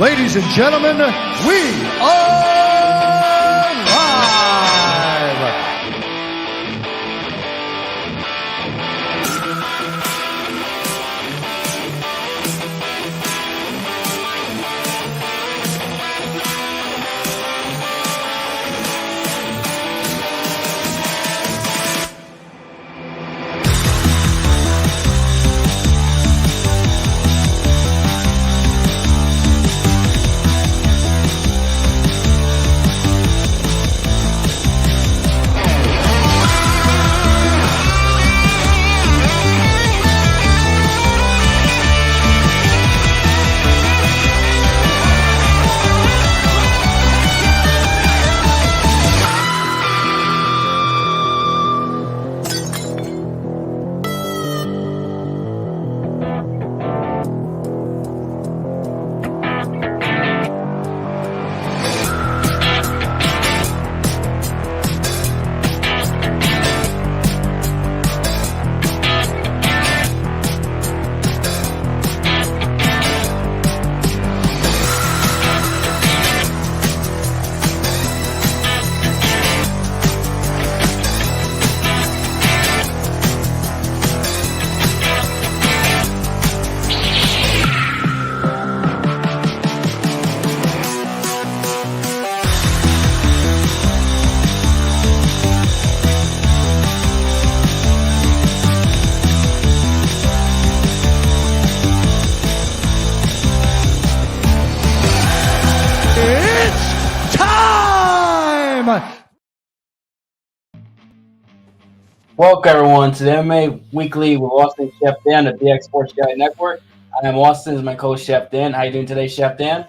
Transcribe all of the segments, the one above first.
Ladies and gentlemen, we are live! Welcome everyone to the MMA Weekly with Austin Chef Dan, the DX Sports Guide Network. I am Austin, is my co-host Chef Dan. How you doing today, Chef Dan?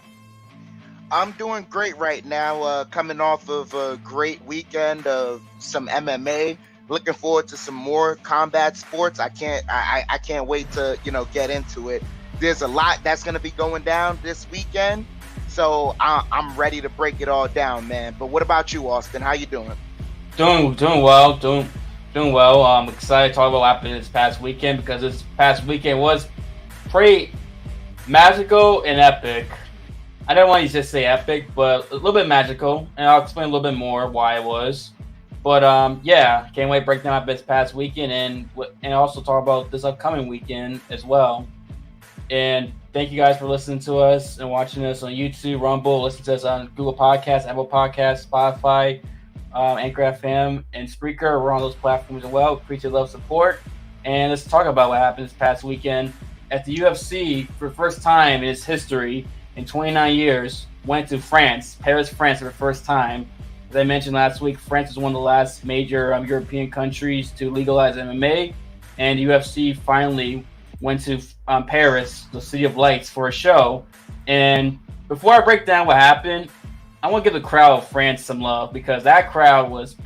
I'm doing great right now, coming off of a great weekend of some MMA. Looking forward to some more combat sports. I can't wait to get into it. There's a lot that's going to be going down this weekend, so I'm ready to break it all down, man. But what about you, Austin? How you doing? Doing well. Doing well. I'm excited to talk about what happened this past weekend because this past weekend was pretty magical and epic. I don't want to just say epic, but a little bit magical, and I'll explain a little bit more why it was. But yeah, can't wait to break down this past weekend and also talk about this upcoming weekend as well. And thank you guys for listening to us and watching us on YouTube, Rumble, listen to us on Google Podcasts, Apple Podcasts, Spotify, Anchor FM, and Spreaker. We're on those platforms as well. Appreciate love, support. And let's talk about what happened this past weekend at the UFC. For the first time in its history, in 29 years, went to France, Paris, France, for the first time. As I mentioned last week, France was one of the last major European countries to legalize MMA, and UFC finally went to Paris, the City of Lights, for a show. And before I break down what happened, I want to give the crowd of France some love because that crowd was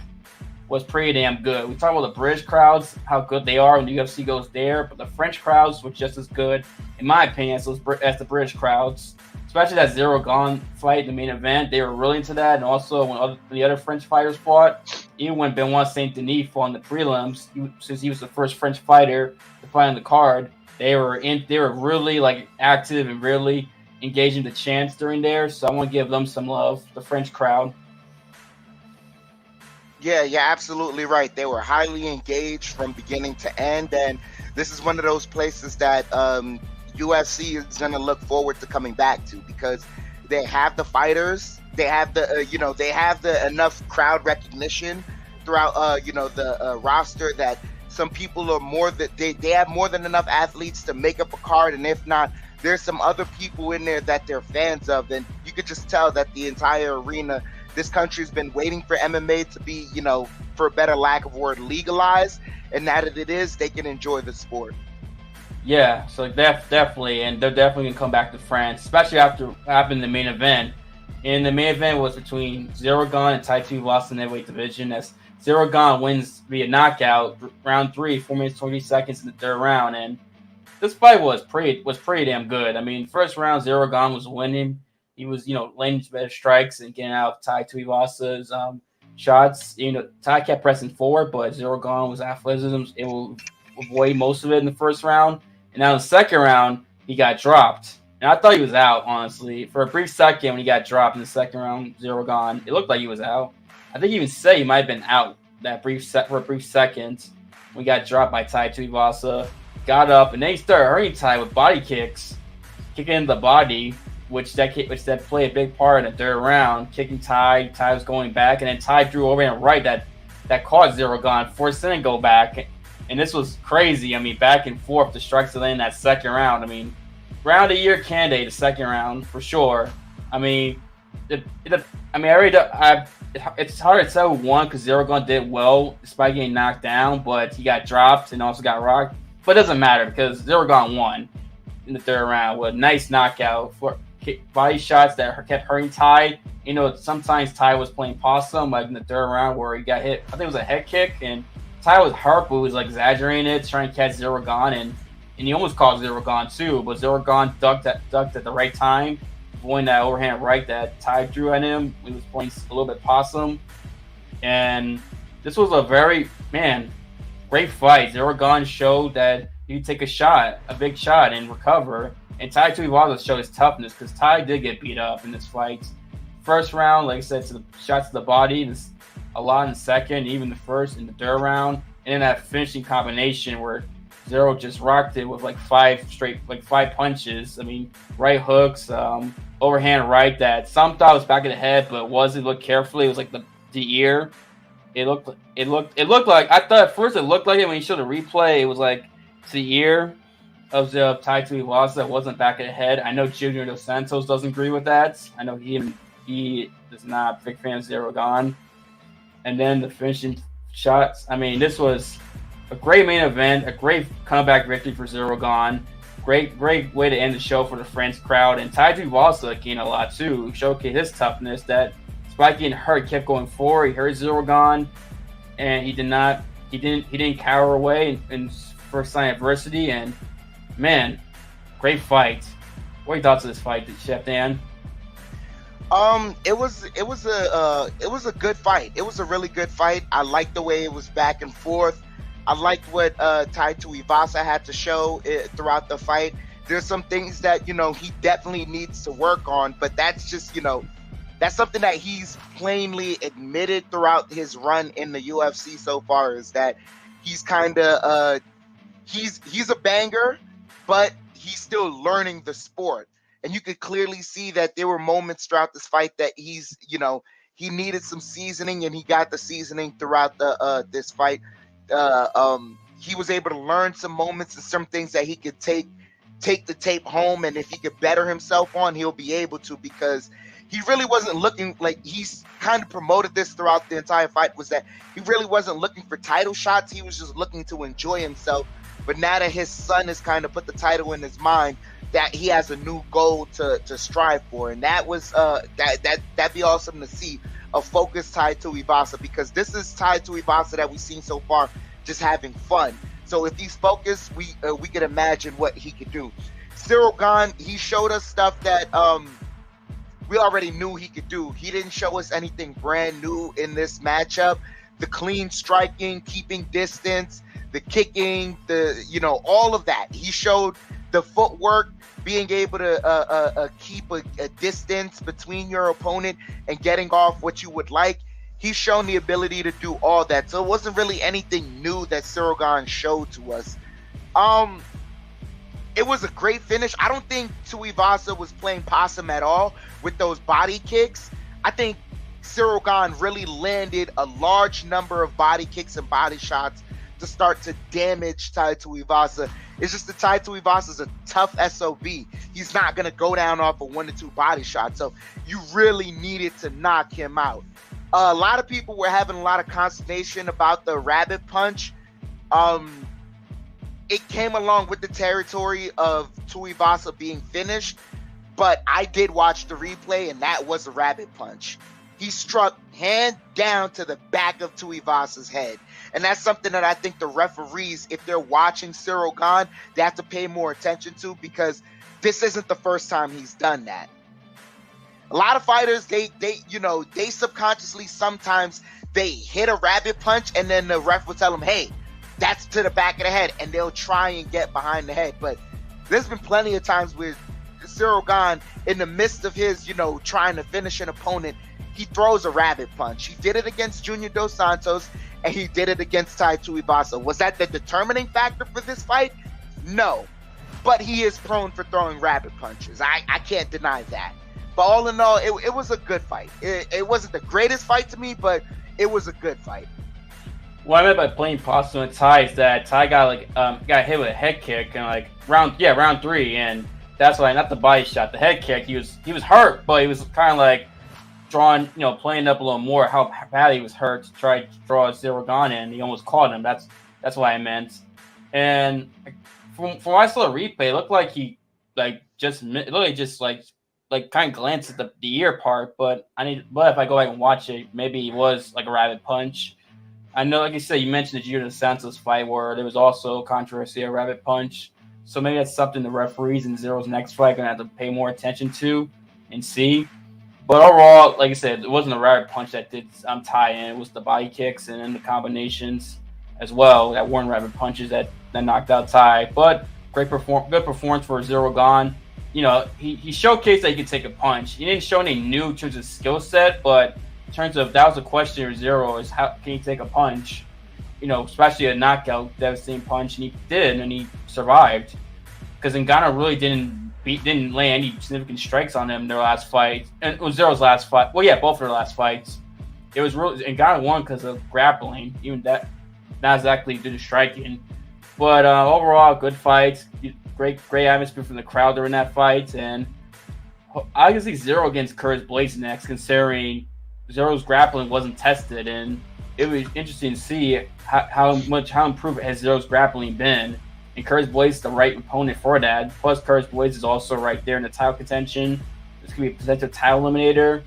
pretty damn good. We talk about the British crowds, how good they are when the UFC goes there, but the French crowds were just as good, in my opinion, as the British crowds. Especially that Zero Gone fight in the main event, they were really into that. And also when the other French fighters fought, even when Benoit Saint Denis fought in the prelims, since he was the first French fighter to fight on the card, they were really active and really engaging the chants during there, so I want to give them some love, the French crowd. Yeah, you're absolutely right. They were highly engaged from beginning to end, and this is one of those places that UFC is going to look forward to coming back to because they have the fighters, they have the enough crowd recognition throughout the roster that some people are they have more than enough athletes to make up a card, and if not, there's some other people in there that they're fans of, and you could just tell that the entire arena, this country's been waiting for MMA to be, for a better lack of word, legalized, and now that it is, they can enjoy the sport. Yeah, so definitely, and they're definitely going to come back to France, especially after what happened in the main event. And the main event was between Zero Gone and Tai Tuivasa in the heavyweight division, as Zero Gone wins via knockout, round 3, 4 minutes, 20 seconds in the third round, and this fight was pretty damn good. I mean, first round, Zero Gone was winning. He was, landing better strikes and getting out Tai Tuivasa's shots. Tai kept pressing forward, but Zero Gone was athleticism. It will avoid most of it in the first round. And now in the second round, he got dropped. And I thought he was out, honestly. For a brief second when he got dropped in the second round, Zero Gone, it looked like he was out. I think he even said he might have been out for a brief second when he got dropped by Tai Tuivasa. Got up, and then he started hurting Tai with body kicks, kicking in the body, which that played a big part in the third round, kicking Tai. Tai was going back, and then Tai drew over and right that caught Zero Gone, forced him to go back. And this was crazy. I mean, back and forth, the strikes to land that second round. I mean, round of the year candidate, the second round for sure. I mean, it's hard to tell who won because Zero Gone did well despite getting knocked down, but he got dropped and also got rocked. But it doesn't matter because Zero Gone won in the third round with a nice knockout for body shots that kept hurting Tai. You know, sometimes Tai was playing possum, like in the third round where he got hit. I think it was a head kick, and Tai was hurt, but he was like exaggerating it, trying to catch Zero Gone, and he almost caught Zero Gone too. But Zero Gone ducked at the right time, avoiding that overhand right that Tai drew at him. He was playing a little bit possum, and this was a very great fight. Zero Gone showed that you take a big shot, and recover. And Tai Tuivasa showed his toughness because Tai did get beat up in this fight. First round, like I said, shots to the body, a lot in the second, even the first and the third round. And then that finishing combination where Zero just rocked it with like five punches. I mean, right hooks, overhand right that some thought was back of the head, but wasn't. Looked carefully. It was like the ear. It looked like, I thought at first it looked like it when he showed the replay. It was like the ear of the Tai Tuivasa that wasn't back of the head. I know Junior Dos Santos doesn't agree with that. I know he is not a big fan of Zero Gone. And then the finishing shots. I mean, this was a great main event, a great comeback victory for Zero Gone. Great way to end the show for the French crowd. And Tai Tuivasa gained a lot too. Showcased his toughness that despite getting hurt, he kept going forward. He hurt Zero Gone, and he didn't cower away in first sign of adversity. And man, great fight. What are your thoughts of this fight, Chef Dan? It was a good fight. It was a really good fight. I liked the way it was back and forth. I liked what Tai Tuivasa had to show throughout the fight. There's some things that, he definitely needs to work on, but that's just, that's something that he's plainly admitted throughout his run in the UFC so far, is that he's kind of he's a banger, but he's still learning the sport. And you could clearly see that there were moments throughout this fight that he needed some seasoning, and he got the seasoning throughout this fight. He was able to learn some moments and some things that he could take the tape home, and if he could better himself on, he'll be able to, because he really wasn't looking, like he's kind of promoted this throughout the entire fight, was that he really wasn't looking for title shots. He was just looking to enjoy himself. But now that his son has kind of put the title in his mind, that he has a new goal to strive for, and that was that'd be awesome to see a focused Tai Tuivasa, because this is Tai Tuivasa that we've seen so far, just having fun. So if he's focused, we could imagine what he could do. Zero Gone, he showed us stuff that we already knew he could do. He didn't show us anything brand new in this matchup. The clean striking, keeping distance, the kicking, all of that. He showed the footwork, being able to keep a distance between your opponent and getting off what you would like. He's shown the ability to do all that. So it wasn't really anything new that Zero Gone showed to us. It was a great finish. I don't think Tuivasa was playing possum at all with those body kicks. I think Zero Gone really landed a large number of body kicks and body shots to start to damage Tai Tuivasa. It's just that Tai Tuivasa is a tough SOB. He's not going to go down off of 1 to 2 body shots. So you really needed to knock him out. A lot of people were having a lot of consternation about the rabbit punch. It came along with the territory of Tuivasa being finished, but I did watch the replay, and that was a rabbit punch. He struck hand down to the back of Tuivasa's head. And that's something that I think the referees, if they're watching Zero Gone, they have to pay more attention to, because this isn't the first time he's done that. A lot of fighters, they subconsciously sometimes they hit a rabbit punch, and then the ref will tell them, hey, that's to the back of the head, and they'll try and get behind the head. But there's been plenty of times where Cyril Gane, in the midst of his, trying to finish an opponent, he throws a rabbit punch. He did it against Junior Dos Santos, and he did it against Tai Tuivasa. Was that the determining factor for this fight? No. But he is prone for throwing rabbit punches. I can't deny that. But all in all, it was a good fight. It wasn't the greatest fight to me, but it was a good fight. What I meant by playing possum with Tai is that Tai got hit with a head kick and round 3, and that's why, not the body shot, the head kick. He was hurt, but he was kind of like drawing, playing up a little more how bad he was hurt to try to draw Cyril Gane in. He almost caught him. That's what I meant. And from what I saw the replay, it looked like he just kind of glanced at the ear part. But if I go back and watch it, maybe it was like a rabbit punch. I know, like you said, you mentioned the Junior Dos Santos fight where there was also controversy of rabbit punch. So maybe that's something the referees in Zero's next fight are going to have to pay more attention to and see. But overall, like I said, it wasn't a rabbit punch that did Tai in. It was the body kicks and then the combinations as well that weren't rabbit punches that knocked out Tai. But good performance for Cyril Gane. He showcased that he could take a punch. He didn't show any new in terms of skill set, but in terms of, that was the question for Zero, is how can he take a punch? Especially a knockout, devastating punch, and he did, and he survived. Because Ngannou really didn't lay any significant strikes on him in their last fight, and it was Zero's last fight. Well, yeah, both of their last fights. It was really, Ngannou won because of grappling, even that, not exactly due to striking. But overall, good fight, great atmosphere from the crowd during that fight, and I can see Zero against Curtis Blades next, considering Zero's grappling wasn't tested, and it was interesting to see how improved has Zero's grappling been. And Curtis Blades is the right opponent for that. Plus, Curtis Blades is also right there in the title contention. This could be a potential title eliminator.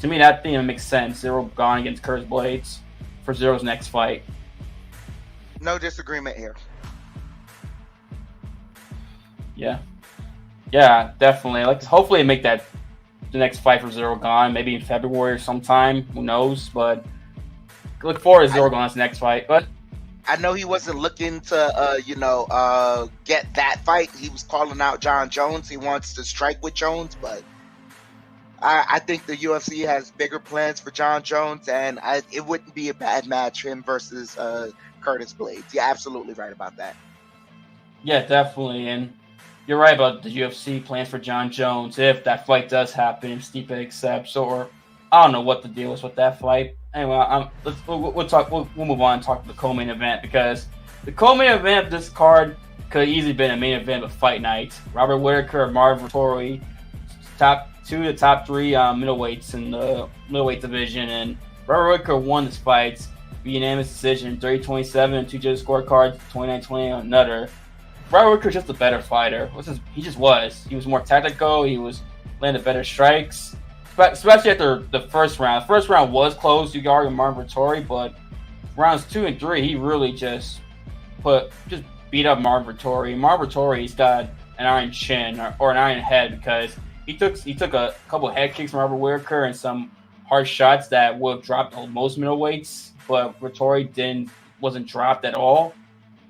To me, that thing makes sense. Zero Gane against Curtis Blades for Zero's next fight. No disagreement here. Yeah, definitely. Hopefully, they make that the next fight for Cyril Gane, maybe in February or sometime. Who knows? But look forward to Cyril Gane's next fight. But I know he wasn't looking to, get that fight. He was calling out John Jones. He wants to strike with Jones, but I think the UFC has bigger plans for John Jones, and it wouldn't be a bad match, him versus Curtis Blades. You're absolutely right about that. Yeah, definitely. And you're right about the UFC plans for John Jones if that fight does happen, if Stipe accepts, or I don't know what the deal is with that fight. Anyway, we'll move on and talk to the co-main event, because the co-main event of this card could have easily been a main event of fight night. Robert Whittaker and Marvin Vettori, top 2 to top 3 middleweights in the middleweight division, and Robert Whittaker won this fight via unanimous decision, 30-27, and 2 judges scorecards, 29-20 on another. Robert Whittaker's just a better fighter. He just was. He was more tactical. He was landing better strikes, especially after the first round. The first round was close. You could argue Marvin Vettori, but rounds 2 and 3, he really just beat up Marvin Vettori. Marvin Vettori's got an iron chin or an iron head, because he took a couple head kicks from Robert Whittaker and some hard shots that would have dropped most middleweights, but Vettori wasn't dropped at all.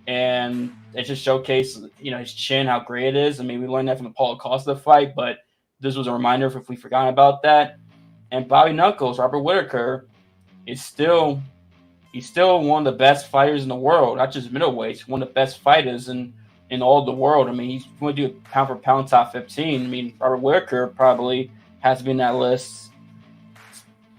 And it just showcased, his chin, how great it is. I mean, we learned that from the Paulo Costa fight, but this was a reminder if we forgot about that. And Bobby Knuckles, Robert Whittaker, he's still one of the best fighters in the world, not just middleweights, one of the best fighters in all of the world. I mean, he's going to do a pound for pound top 15. I mean, Robert Whittaker probably has to be in that list.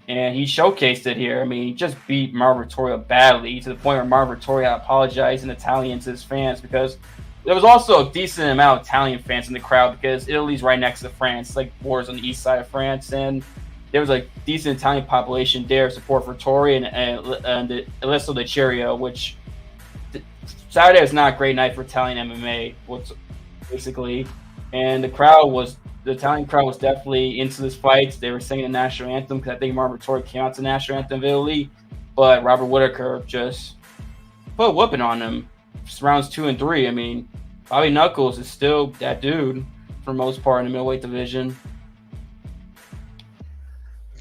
And he showcased it here. I mean, he just beat Marvin Vettori badly, to the point where Marvin Vettori had apologized in Italian to his fans, because there was also a decent amount of Italian fans in the crowd, because Italy's right next to France, like borders on the east side of France, and there was a decent Italian population there, support for Vettori and Alessio De Chirio, which Saturday was not a great night for Italian MMA, basically. And the Italian crowd was definitely into this fight. They were singing the national anthem, because I think Marvin Vettori came out to the national anthem of Italy. But Robert Whittaker just put a whooping on him. Just rounds 2 and 3. I mean, Bobby Knuckles is still that dude for the most part in the middleweight division.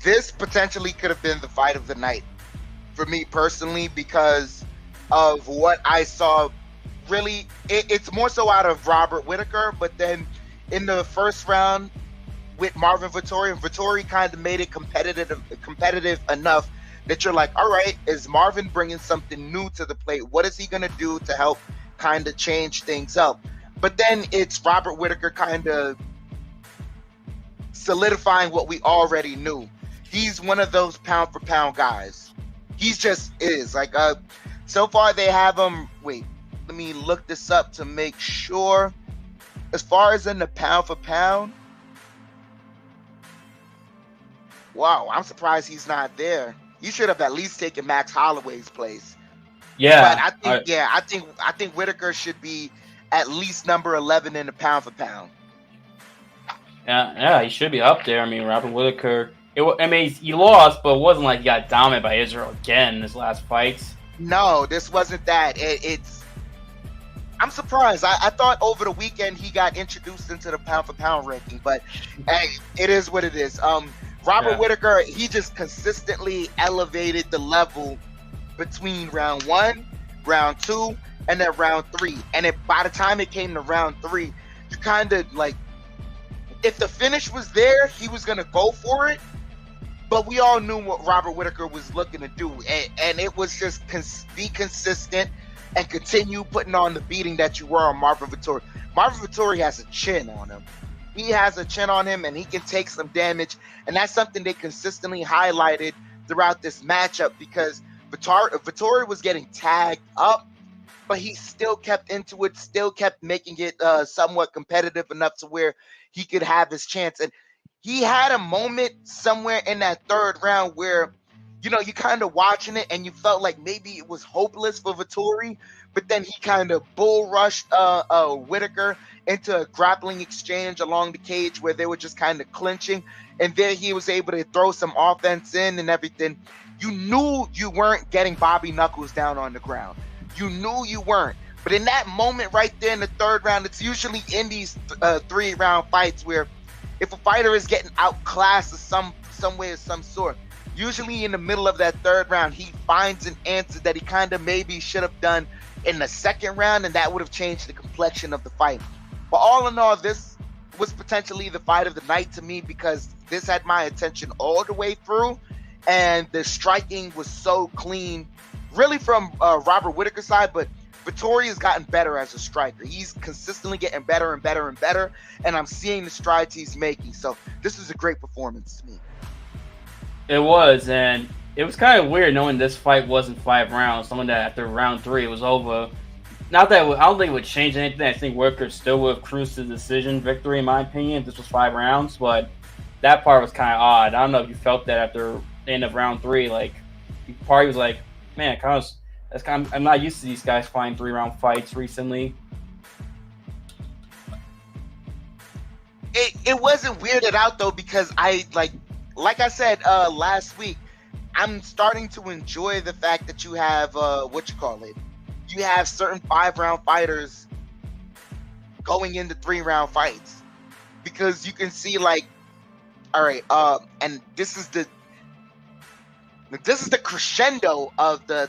This potentially could have been the fight of the night for me personally, because of what I saw. Really, it's more so out of Robert Whittaker, but then in the first round with Marvin Vettori, and Vettori kind of made it competitive enough that you're like, all right, is Marvin bringing something new to the plate? What is he going to do to help kind of change things up? But then it's Robert Whittaker kind of solidifying what we already knew. He's one of those pound for pound guys. He's just is like, so far they have him. Wait, let me look this up to make sure. As far as in the pound for pound, wow, I'm surprised he's not there. You should have at least taken Max Holloway's place. Yeah, but I think Whittaker should be at least number 11 in the pound for pound. Yeah, he should be up there. I mean, Robert Whittaker. He lost, but it wasn't like he got dominated by Israel again in his last fights. No, this wasn't that. I'm surprised. I thought over the weekend he got introduced into the pound for pound ranking, but hey, it is what it is. Robert Whittaker, he just consistently elevated the level between round 1, round 2, and then round 3. And by the time it came to round 3, you kind of like, if the finish was there, he was going to go for it. But we all knew what Robert Whittaker was looking to do. And it was just be consistent and continue putting on the beating that you were on Marvin Vettori. Marvin Vettori has a chin on him. He has a chin on him, and he can take some damage. And that's something they consistently highlighted throughout this matchup, because Vettori was getting tagged up, but he still kept into it, still kept making it somewhat competitive enough to where he could have his chance. And he had a moment somewhere in that third round where, you know, you kind of watching it and you felt like maybe it was hopeless for Vettori, but then he kind of bull rushed Whittaker into a grappling exchange along the cage where they were just kind of clinching, and then he was able to throw some offense in and everything. You knew you weren't getting Bobby Knuckles down on the ground. You knew you weren't. But in that moment right there in the third round, it's usually in these 3-round fights where if a fighter is getting outclassed in some way of some sort, usually in the middle of that third round, he finds an answer that he kind of maybe should have done in the second round, and that would have changed the complexion of the fight. But all in all, this was potentially the fight of the night to me, because this had my attention all the way through, and the striking was so clean, really from Robert Whittaker's side, but Vettori has gotten better as a striker. He's consistently getting better and better and better, and I'm seeing the strides he's making. So this was a great performance to me. It was, and it was kind of weird knowing this fight wasn't 5 rounds. Someone that after round 3 it was over. Not that I don't think it would change anything. I think Whittaker still would have cruised to the decision victory, in my opinion, if this was 5 rounds. But that part was kind of odd. I don't know if you felt that after the end of round 3. Like, part was like, man, I'm not used to these guys fighting 3-round fights recently. It wasn't weirded out though, because I like I said last week, I'm starting to enjoy the fact that you have you have certain 5-round fighters going into 3-round fights, because you can see like, all right, and this is the crescendo of the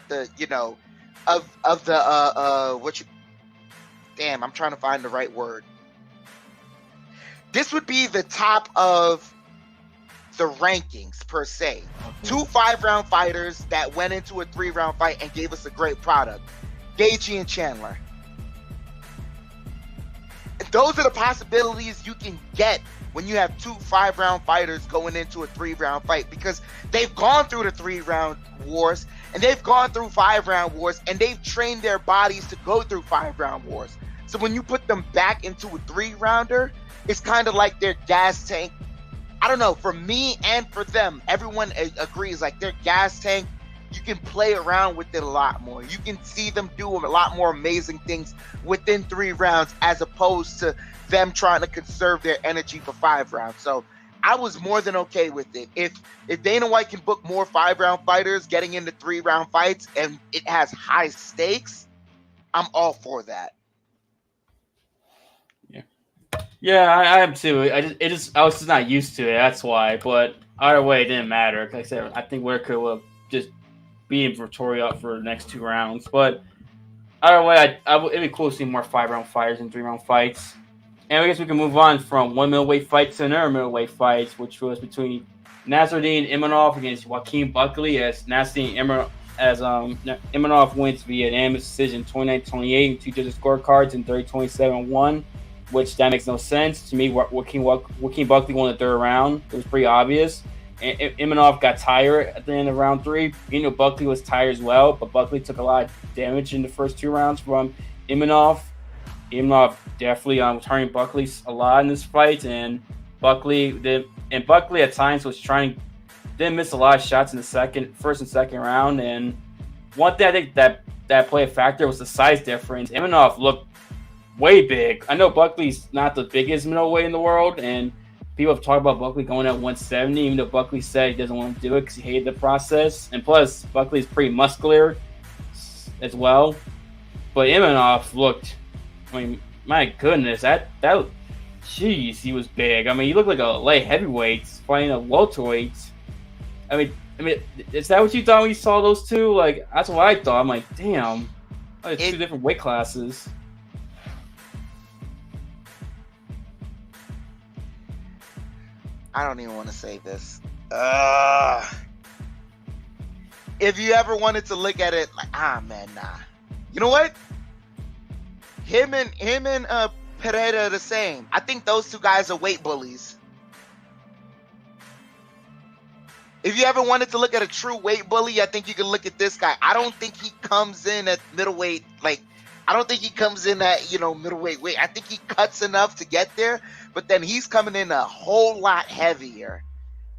I'm trying to find the right word. This would be the top of the rankings per se. 2 5-round fighters that went into a 3-round fight and gave us a great product. Gaethje and Chandler. Those are the possibilities you can get when you have 2 5-round fighters going into a 3-round fight, because they've gone through the 3-round wars and they've gone through 5-round wars, and they've trained their bodies to go through 5-round wars. So when you put them back into a 3-rounder, it's kind of like their gas tank. I don't know, for me and for them, everyone agrees like their gas tank, you can play around with it a lot more. You can see them do a lot more amazing things within 3 rounds, as opposed to them trying to conserve their energy for 5 rounds. So I was more than okay with it. If Dana White can book more 5-round fighters getting into 3-round fights and it has high stakes, I'm all for that. Yeah, I am too. I was just not used to it. That's why. But either way, it didn't matter. Like I said, I think Whittaker will just beat Vettori up for the next 2 rounds. But either way, it'd be cool to see more 5-round fighters and 3-round fights. And I guess we can move on from one middleweight fight to another middleweight fight, which was between Nasruddin Eminok against Joaquin Buckley, as Eminok wins via unanimous decision 29-28 and 2 judges scorecards and 30-27-1, which that makes no sense to me. Joaquin Buckley won the third round. It was pretty obvious. And Eminok got tired at the end of round 3. Buckley was tired as well, but Buckley took a lot of damage in the first 2 rounds from Eminok. Eminok definitely was hurting Buckley a lot in this fight, and Buckley at times didn't miss a lot of shots in the first and second round. And one thing I think that played a factor was the size difference. Eminok looked way big. I know Buckley's not the biggest middleweight in the world, and people have talked about Buckley going at 170, even though Buckley said he doesn't want to do it because he hated the process. And plus, Buckley's pretty muscular as well. But Eminok looked, my goodness, jeez, he was big. He looked like a light heavyweight fighting a welterweight. Is that what you thought when you saw those two? Like, that's what I thought. I'm like, damn, two different weight classes. I don't even want to say this. If you ever wanted to look at it like, man, nah. You know what? Him and Pereira are the same. I think those two guys are weight bullies. If you ever wanted to look at a true weight bully, I think you can look at this guy. I don't think he comes in at middleweight. I don't think he comes in at, middleweight weight. I think he cuts enough to get there, but then he's coming in a whole lot heavier.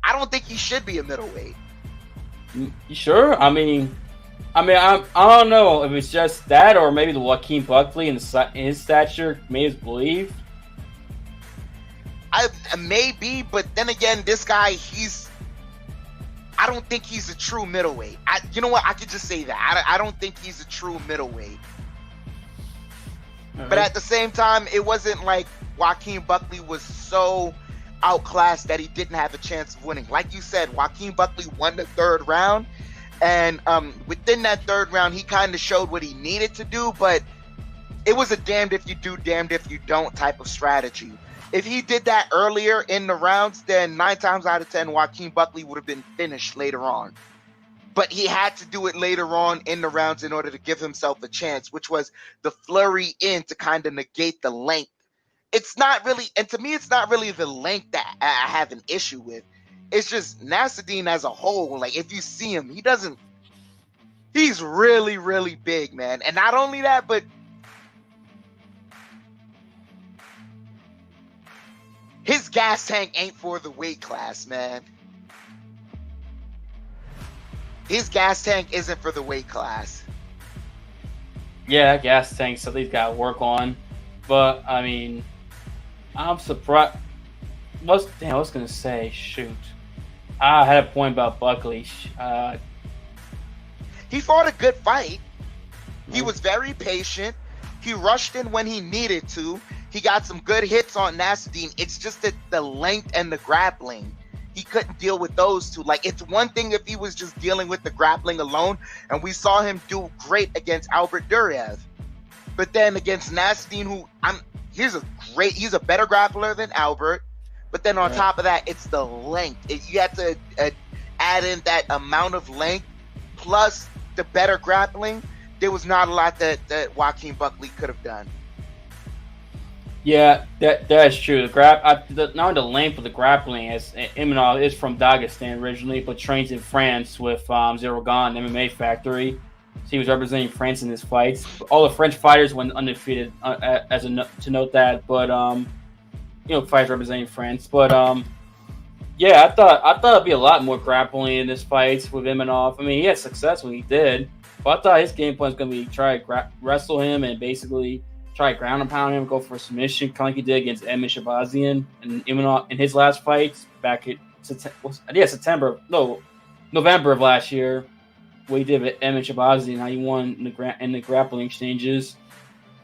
I don't think he should be a middleweight. You sure? I don't know if it's just that, or maybe the Joaquin Buckley and his stature made us believe. Maybe, but then again, this guy, I don't think he's a true middleweight. You know what? I could just say that. I don't think he's a true middleweight. But at the same time, it wasn't like Joaquin Buckley was so outclassed that he didn't have a chance of winning. Like you said, Joaquin Buckley won the third round. And within that third round, he kind of showed what he needed to do. But it was a damned if you do, damned if you don't type of strategy. If he did that earlier in the rounds, then 9 times out of 10, Joaquin Buckley would have been finished later on. But he had to do it later on in the rounds in order to give himself a chance, which was the flurry in to kind of negate the length. It's not really, and to me, it's not really the length that I have an issue with. It's just Nasruddin as a whole. Like, if you see him, he's really, really big, man. And not only that, but his gas tank ain't for the weight class, man. His gas tank isn't for the weight class. Yeah, gas tank, something he's got to work on. But, I'm surprised. I was going to say, shoot. I had a point about Buckley. He fought a good fight. He was very patient. He rushed in when he needed to. He got some good hits on Nasruddin. It's just that the length and the grappling, he couldn't deal with those two. Like, it's one thing if he was just dealing with the grappling alone, and we saw him do great against Albert Duraev. But then against Nasruddin, he's a better grappler than Albert. But then on top of that, it's the length. You have to add in that amount of length plus the better grappling. There was not a lot that Joaquin Buckley could have done. Yeah, that is true. Not only the length of the grappling, as Eminok is from Dagestan originally, but trains in France with Zeragon MMA Factory. So he was representing France in his fights. All the French fighters went undefeated, to note that. But fighters representing France. But yeah, I thought it'd be a lot more grappling in this fight with Eminok. He had success when he did, but I thought his game plan was going to be try to wrestle him and basically try to ground and pound him, go for a submission, kind of like he did against Emin Shabazian and Eminok in his last fights back in November of last year. What he did with Emin Shabazian, how he won in the grappling exchanges.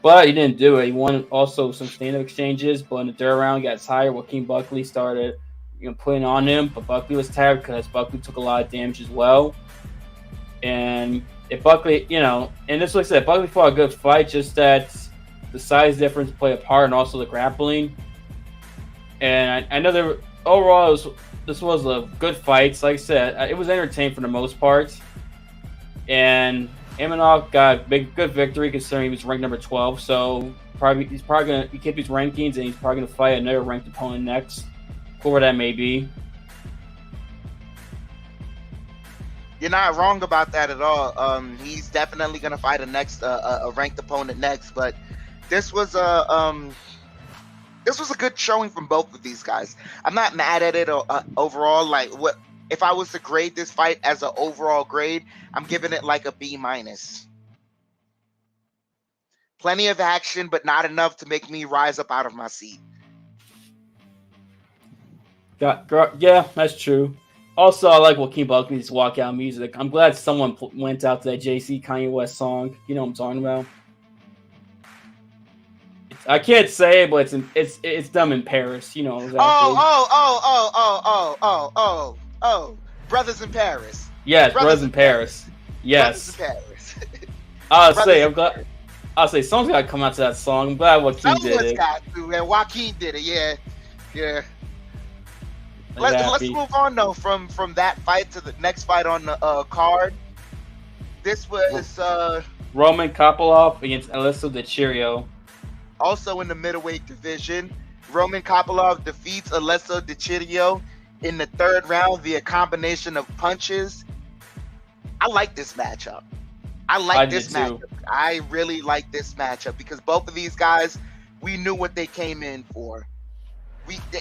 But he didn't do it. He won also some stand-up exchanges, but in the third round, he got tired. Joaquin Buckley started putting on him, but Buckley was tired because Buckley took a lot of damage as well. And if Buckley, and this, like I said, Buckley fought a good fight, just that the size difference play a part, and also the grappling. And I know overall this was a good fight. Like I said, it was entertaining for the most part. And Eminok got a good victory considering he was ranked number 12. So he's probably gonna keep his rankings, and he's probably gonna fight another ranked opponent next, whoever that may be. You're not wrong about that at all. He's definitely gonna fight a ranked opponent next. But this was a good showing from both of these guys. I'm not mad at it overall. Like, what if I was to grade this fight as an overall grade? I'm giving it like a B-. Plenty of action, but not enough to make me rise up out of my seat. Yeah, that's true. Also, I like Joaquin Buckley's walkout music. I'm glad someone went out to that JC Kanye West song. You know what I'm talking about? I can't say it, but it's done in Paris. You know exactly. Oh, Brothers in Paris. Yes, Brothers in Paris. Yes. Brothers in Paris. I'll say someone's got to come out to that song. I'm glad Joaquin did it. Got to, and Joaquin did it. Yeah. Let's move on though from that fight to the next fight on the card. This was Roman Kopylov against Alessio Di Chirico. Also in the middleweight division, Roman Kopylov defeats Alessio Di Chirico in the third round via combination of punches. I like this matchup. I really like this matchup because both of these guys, we knew what they came in for.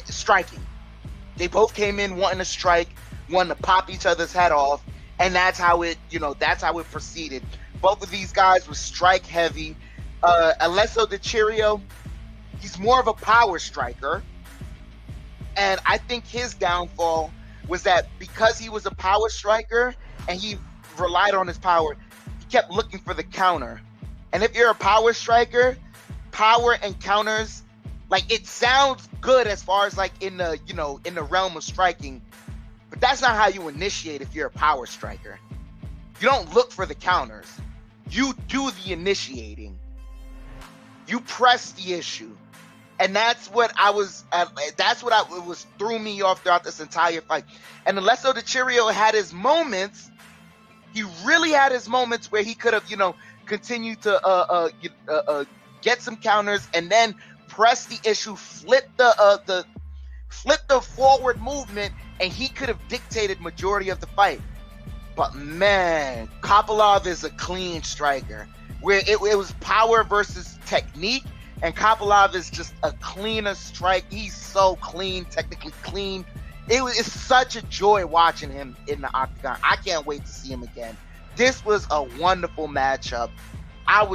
Striking. They both came in wanting to strike, wanting to pop each other's head off, and that's how it proceeded. Both of these guys were strike heavy. Alessio Di Chirico, he's more of a power striker, and I think his downfall was that because he was a power striker and he relied on his power, he kept looking for the counter. And if you're a power striker, power and counters, like, it sounds good as far as like in the realm of striking, but that's not how you initiate if you're a power striker. You don't look for the counters. You do the initiating. You press the issue. And that's what threw me off throughout this entire fight. And Alessio Di Chirico had his moments. He really had his moments where he could have, continued to get some counters and then press the issue, flip the forward movement, and he could have dictated majority of the fight. But man, Kopylov is a clean striker. Where it was power versus technique, and Kopylov is just a cleaner strike. He's so clean, technically clean. It's such a joy watching him in the octagon. I can't wait to see him again. This was a wonderful matchup. A-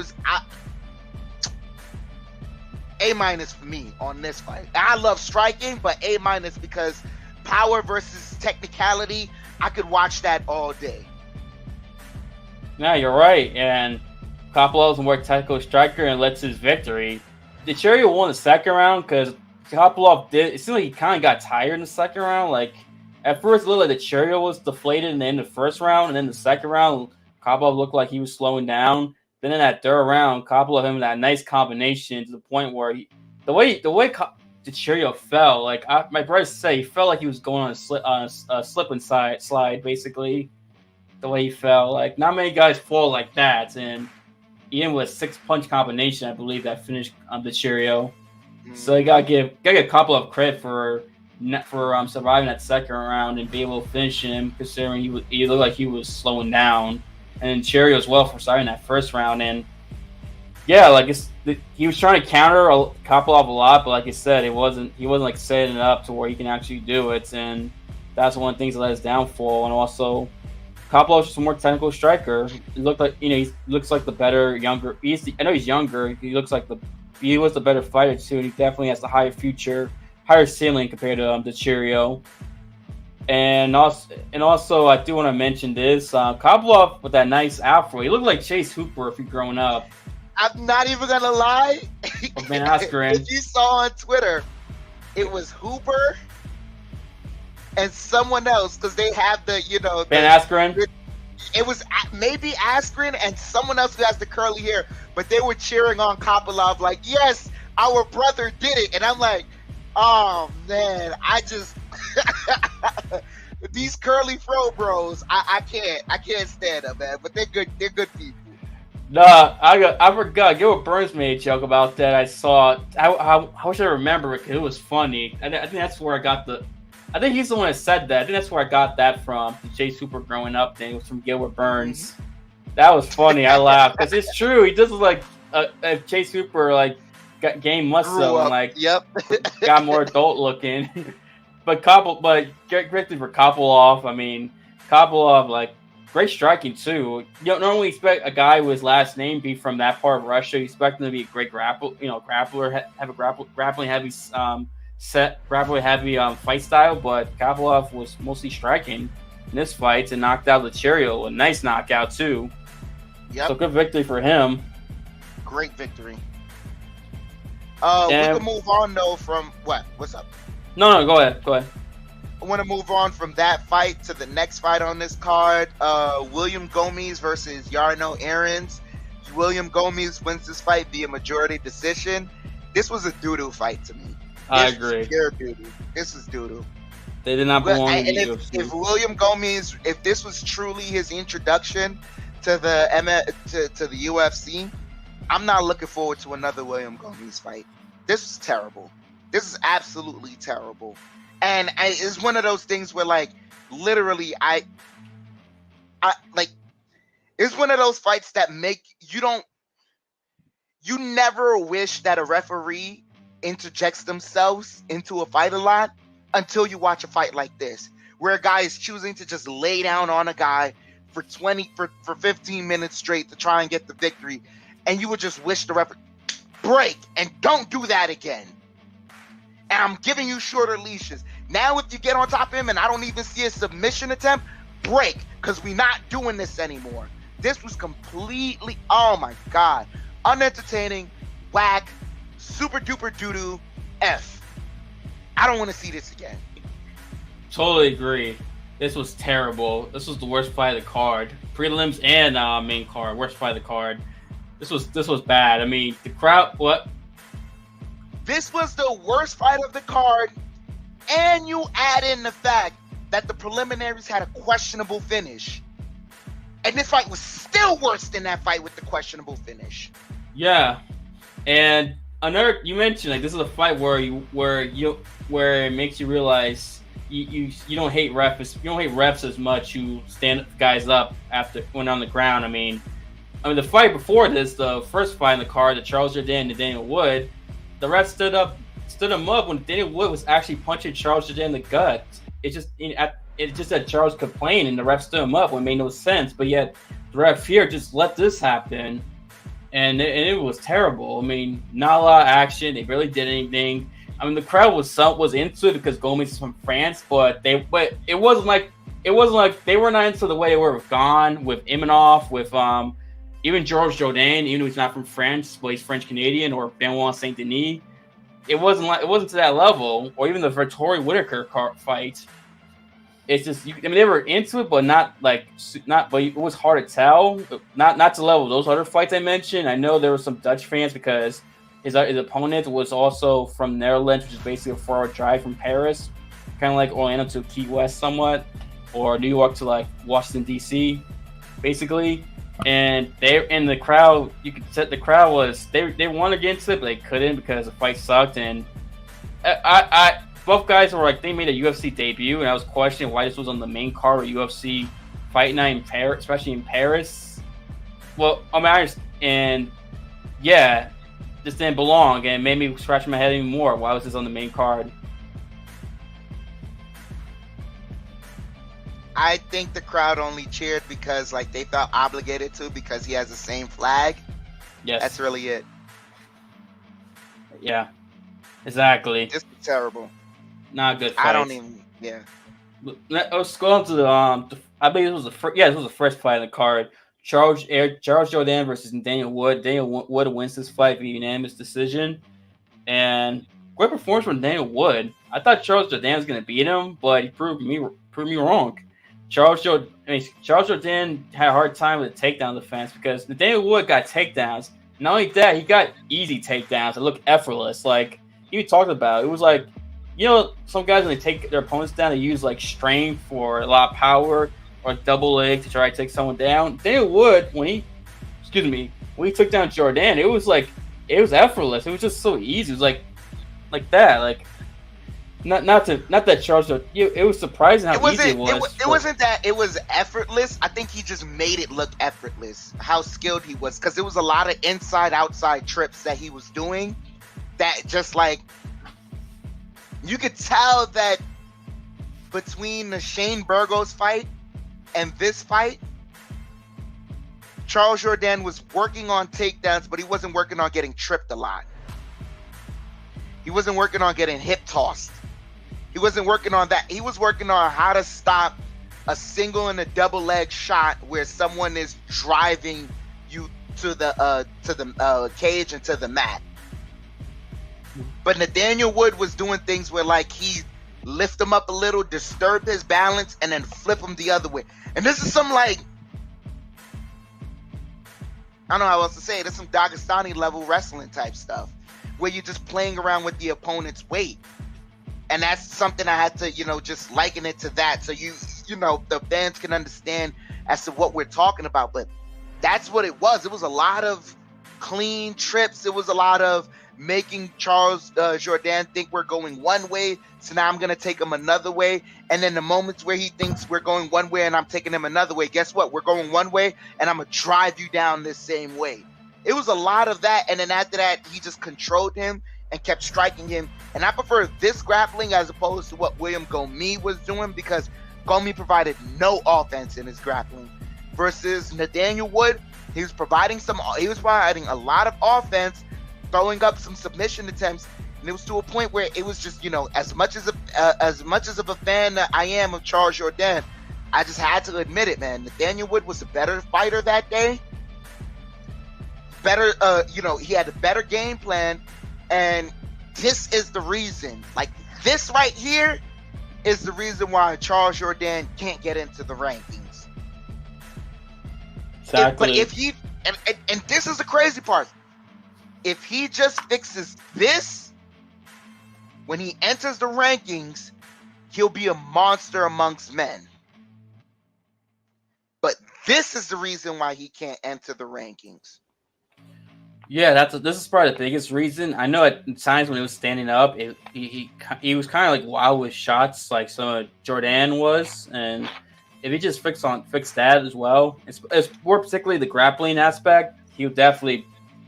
for me on this fight. I love striking, but A- because power versus technicality, I could watch that all day. Yeah, you're right. And Kopylov's a more technical striker and lets his victory. Di Chirico won the second round because Kopylov it seemed like he kind of got tired in the second round. Like, at first, it looked like Di Chirico was deflated in the end of the first round, and then the second round, Kopylov looked like he was slowing down. Then in that third round, Kopylov had that nice combination to the point where the way Di Chirico fell, like my brother said, he felt like he was going on a slip and slide, basically. The way he fell, like, not many guys fall like that, and even with a 6-punch combination, I believe that finished Di Chirico. So you gotta give Kopylov credit for surviving that second round and be able to finish him, considering he looked like he was slowing down, and Chirico as well for starting that first round. And yeah, like he was trying to counter Kopylov a lot, but like I said, he wasn't like setting it up to where he can actually do it, and that's one of the things that led his downfall. And also, Kopylov's just a more technical striker. He looked like he looks like the better younger. I know he's younger. He looks like he was the better fighter too, and he definitely has the higher ceiling compared to Di Chirico. And also, I do want to mention this: Kopylov with that nice afro. He looked like Chase Hooper if he'd grown up. I'm not even gonna lie. Van Askren. If you saw on Twitter, it was Hooper and someone else, because they have the Van Askren. it was maybe Askren and someone else who has the curly hair, but they were cheering on Kopylov like, yes, our brother did it. And I'm like, oh man, I just these curly fro bros, I can't stand them, man. But they're good people. Nah, I forgot. Gilbert Burns made a joke about that. I saw. I wish I remember it because it was funny. I think that's where I got the. I think he's the one that said that. I think that's where I got that from. The Jay Super growing up thing was from Gilbert Burns. That was funny. I laughed because it's true. He just like if Jay Super like got gained muscle and like got more adult looking. But greatly for Kopylov. I mean, Kopylov like. Great striking too. You don't normally expect a guy with his last name be from that part of Russia. You expect him to be a great grappler, have a grappling heavy fight style. But Kopylov was mostly striking in this fight and knocked out Lecherio. A nice knockout too. Yep. So good victory for him. Great victory. We can move on though from what? What's up? No, go ahead. I want to move on from that fight to the next fight on this card. William Gomes versus Yarno Aarons. William Gomes wins this fight via majority decision. This was a doo-doo fight to me. I agree. This is doo-doo. They did not belong in the UFC. If William Gomes, if this was truly his introduction to the UFC, I'm not looking forward to another William Gomes fight. This is terrible. This is absolutely terrible. And it's one of those things where, like, literally, it's one of those fights that you never wish that a referee interjects themselves into a fight a lot until you watch a fight like this, where a guy is choosing to just lay down on a guy for 15 minutes straight to try and get the victory. And you would just wish the referee break and don't do that again. And I'm giving you shorter leashes. Now, if you get on top of him and I don't even see a submission attempt, break, because we're not doing this anymore. This was completely, oh my God, unentertaining, whack, super duper doo-doo, F. I don't want to see this again. Totally agree. This was terrible. This was the worst fight of the card. Prelims and main card, worst fight of the card. This was bad. I mean, the crowd, what? This was the worst fight of the card. And you add in the fact that the preliminaries had a questionable finish. And this fight was still worse than that fight with the questionable finish. Yeah. And another, you mentioned, like, this is a fight where it makes you realize you don't hate refs as much. You stand guys up after when on the ground. I mean the fight before this, the first fight in the card, the Charles Jourdain and Daniel Wood, the ref stood him up when Daniel Wood was actually punching Charles Jourdain in the gut. It's just that Charles complained and the ref stood him up when it made no sense. But yet the ref here just let this happen, and it was terrible. I mean, not a lot of action. They barely did anything. I mean, the crowd was into it because Gomes is from France, but it wasn't like they were not into the way they were with Gane, with Eminok, with even Georges Jourdain, even though he's not from France, but he's French Canadian, or Benoit Saint Denis. It wasn't to that level, or even the Vettori Whittaker fight. It's just, they were into it, but but it was hard to tell. Not to level those other fights I mentioned. I know there were some Dutch fans because his opponent was also from Netherlands, which is basically a 4-hour drive from Paris, kind of like Orlando to Key West somewhat, or New York to like Washington D.C. basically. And the crowd, you could set the crowd was they wanted to get into it, but they couldn't because the fight sucked. And I both guys were like, they made a UFC debut, and I was questioning why this was on the main card of UFC Fight Night in Paris, especially in Paris. Well, I mean, this didn't belong, and it made me scratch my head even more. Why was this on the main card? I think the crowd only cheered because like they felt obligated to because he has the same flag. Yes. That's really it. Yeah. Exactly. This is terrible. Not a good fight. I don't even Let's go on to the I believe this was the first fight in the card. Charles Jourdain versus Daniel Wood. Daniel Wood wins this fight via unanimous decision. And great performance from Daniel Wood. I thought Charles Jourdain was going to beat him, but he proved me wrong. Charles Jourdain had a hard time with the takedown defense because Nathaniel Wood got takedowns. Not only that, he got easy takedowns that look effortless. Like you talked about, it was like, you know, some guys when they take their opponents down, they use like strength for a lot of power or double leg to try to take someone down. Nathaniel Wood, when he took down Jourdain, it was effortless. It was just so easy. It was like that. Like not that Charles. It was surprising how easy it was. It wasn't that it was effortless. I think he just made it look effortless. How skilled he was, because there was a lot of inside outside trips that he was doing. That just like you could tell that between the Shane Burgos fight and this fight, Charles Jourdain was working on takedowns, but he wasn't working on getting tripped a lot. He wasn't working on getting hip tossed. He wasn't working on that. He was working on how to stop a single and a double leg shot where someone is driving you to the cage and to the mat. But Nathaniel Wood was doing things where like he lift him up a little, disturb his balance, and then flip him the other way. And this is some like, I don't know how else to say it. It's some Dagestani level wrestling type stuff where you're just playing around with the opponent's weight. And that's something I had to, just liken it to that. So the fans can understand as to what we're talking about. But that's what it was. It was a lot of clean trips. It was a lot of making Charles Jourdain think we're going one way. So now I'm going to take him another way. And then the moments where he thinks we're going one way and I'm taking him another way, guess what? We're going one way and I'm going to drive you down this same way. It was a lot of that. And then after that, he just controlled him and kept striking him. And I prefer this grappling as opposed to what William Gomi was doing, because Gomi provided no offense in his grappling. Versus Nathaniel Wood, he was providing a lot of offense, throwing up some submission attempts, and it was to a point where it was just, as much as of a fan that I am of Charles Jourdain, I just had to admit it, man. Nathaniel Wood was a better fighter that day. Better, he had a better game plan. And this is the reason, like this right here is the reason why Charles Jourdain can't get into the rankings. Exactly. But if he, and this is the crazy part, if he just fixes this, when he enters the rankings, he'll be a monster amongst men. But this is the reason why he can't enter the rankings. Yeah, this is probably the biggest reason. I know at times when he was standing up, he was kind of like wild with shots, like some of Jourdain was, and if he just fixed that as well, it's more particularly the grappling aspect, he'll definitely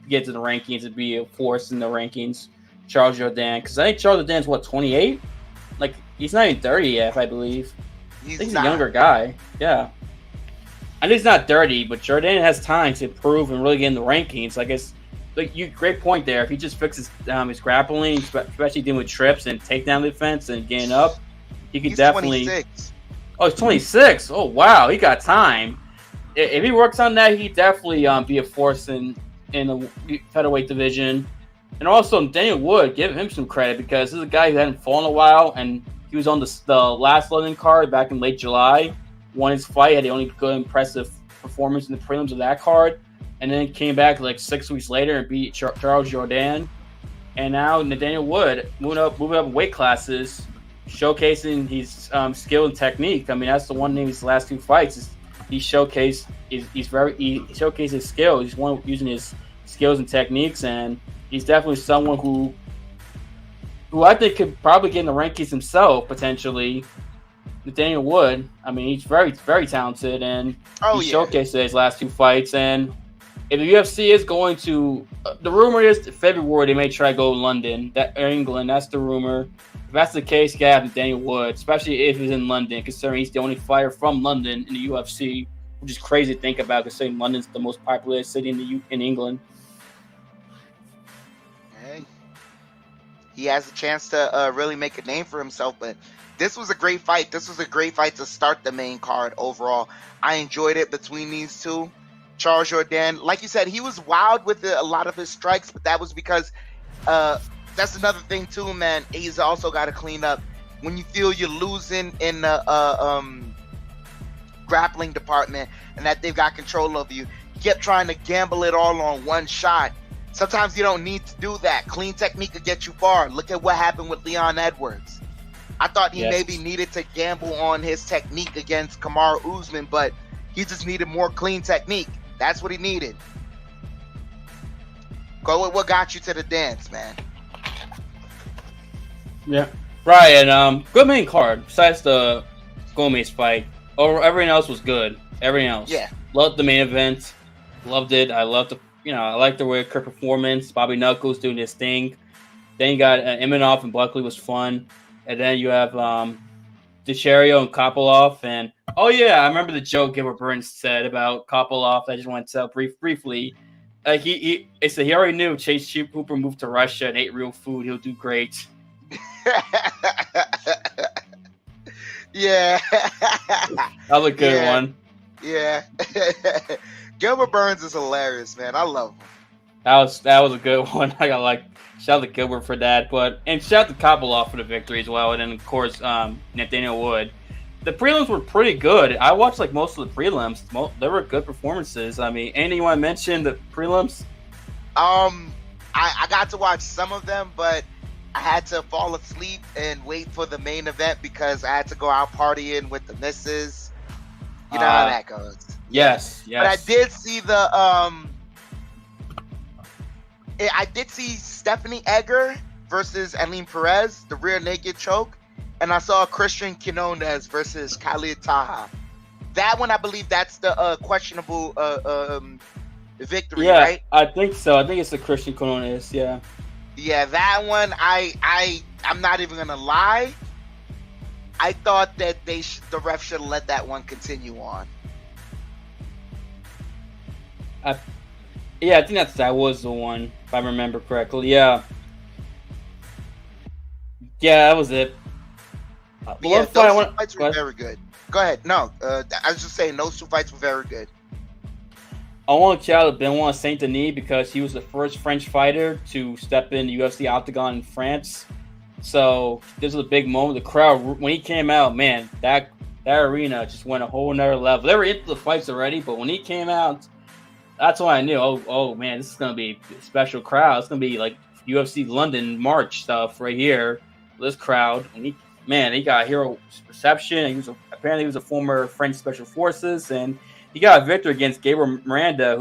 get to the rankings and be a force in the rankings. Charles Jourdain, because I think Charles Jourdain's 28, like he's not even 30 yet, I believe. I think he's a younger guy. Yeah. I know he's not 30, but Jourdain has time to improve and really get in the rankings. I guess. Great point there. If he just fixes his grappling, especially dealing with trips and takedown defense and getting up, he could definitely. 26. Oh, he's 26. Oh, wow, he got time. If he works on that, he'd definitely be a force in the featherweight division. And also, Daniel Wood, give him some credit because this is a guy who hadn't fought in a while, and he was on the last London card back in late July. Won his fight, had the only good, impressive performance in the prelims of that card. And then came back like 6 weeks later and beat Charles Jourdain. And now Nathaniel Wood moving up weight classes, showcasing his skill and technique. I mean, that's the one thing his last two fights he showcased. He showcased his skill. He's one using his skills and techniques, and he's definitely someone who I think could probably get in the rankings himself potentially. Nathaniel Wood. I mean, he's very, very talented, and he showcased his last two fights. And if the UFC is going to, the rumor is February they may try to go to London, or England. That's the rumor. If that's the case, you gotta have Daniel Wood, especially if he's in London, considering he's the only fighter from London in the UFC, which is crazy to think about, considering London's the most populated city in England. Hey, he has a chance to really make a name for himself, but this was a great fight. This was a great fight to start the main card overall. I enjoyed it between these two. Charles Jourdain, like you said, he was wild with a lot of his strikes, but that was because that's another thing too, man. He's also got to clean up when you feel you're losing in the grappling department and that they've got control of you. You kept trying to gamble it all on one shot. Sometimes you don't need to do that. Clean technique will get you far. Look at what happened with Leon Edwards. I thought he maybe needed to gamble on his technique against Kamaru Usman, but he just needed more clean technique. That's what he needed. Go with what got you to the dance, man. Yeah. Right, and good main card. Besides the Gomez fight, everything else was good. Everything else. Yeah. Loved the main event. Loved it. I loved the, I liked the Whittaker performance. Bobby Knuckles doing his thing. Then you got Eminok and Buckley was fun. And then you have DeChario and Kopylov. And, oh, yeah, I remember the joke Gilbert Burns said about Kopylov. I just want to tell briefly. He said he already knew Chase Hooper moved to Russia and ate real food. He'll do great. Yeah. That was a good one. Yeah. Gilbert Burns is hilarious, man. I love him. That was a good one. I got shout out to Gilbert for that, and shout out to Kopylov for the victory as well, and then of course Nathaniel Wood. The prelims were pretty good. I watched most of the prelims. They were good performances. I mean, anything you want to mention the prelims? I got to watch some of them, but I had to fall asleep and wait for the main event because I had to go out partying with the missus. You know how that goes. Yes. But I did see I did see Stephanie Egger versus Aline Perez, the rear naked choke, and I saw Christian Quinones versus Khalid Taha. That one, I believe that's the questionable victory, right? I think so. I think it's the Christian Quinones, yeah. Yeah, that one, I'm not even gonna lie. I thought that the ref should have let that one continue on. I think that was the one, if I remember correctly. Yeah, that was it. Those two fights were very good. Go ahead. No, I was just saying those two fights were very good. I want to shout out Benoit Saint Denis because he was the first French fighter to step in the UFC octagon in France. So this was a big moment. The crowd, when he came out, man, that arena just went a whole nother level. They were into the fights already, but when he came out, that's when I knew, oh man, this is going to be a special crowd. It's going to be like UFC London March stuff right here. This crowd, and he got hero reception. Apparently he was a former French Special Forces, and he got a victory against Gabriel Miranda,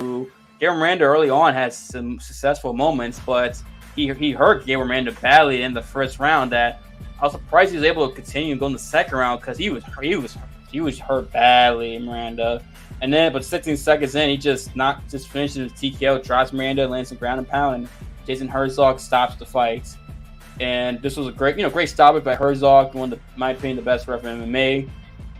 Gabriel Miranda early on had some successful moments, but he hurt Gabriel Miranda badly in the first round. That I was surprised he was able to continue and go in the second round because he was hurt badly, Miranda. And then, but 16 seconds in, he just finishes with TKO, drops Miranda, lands some ground and pound, and Jason Herzog stops the fight. And this was a great stoppage by Herzog, one of my opinion, the best ref in MMA,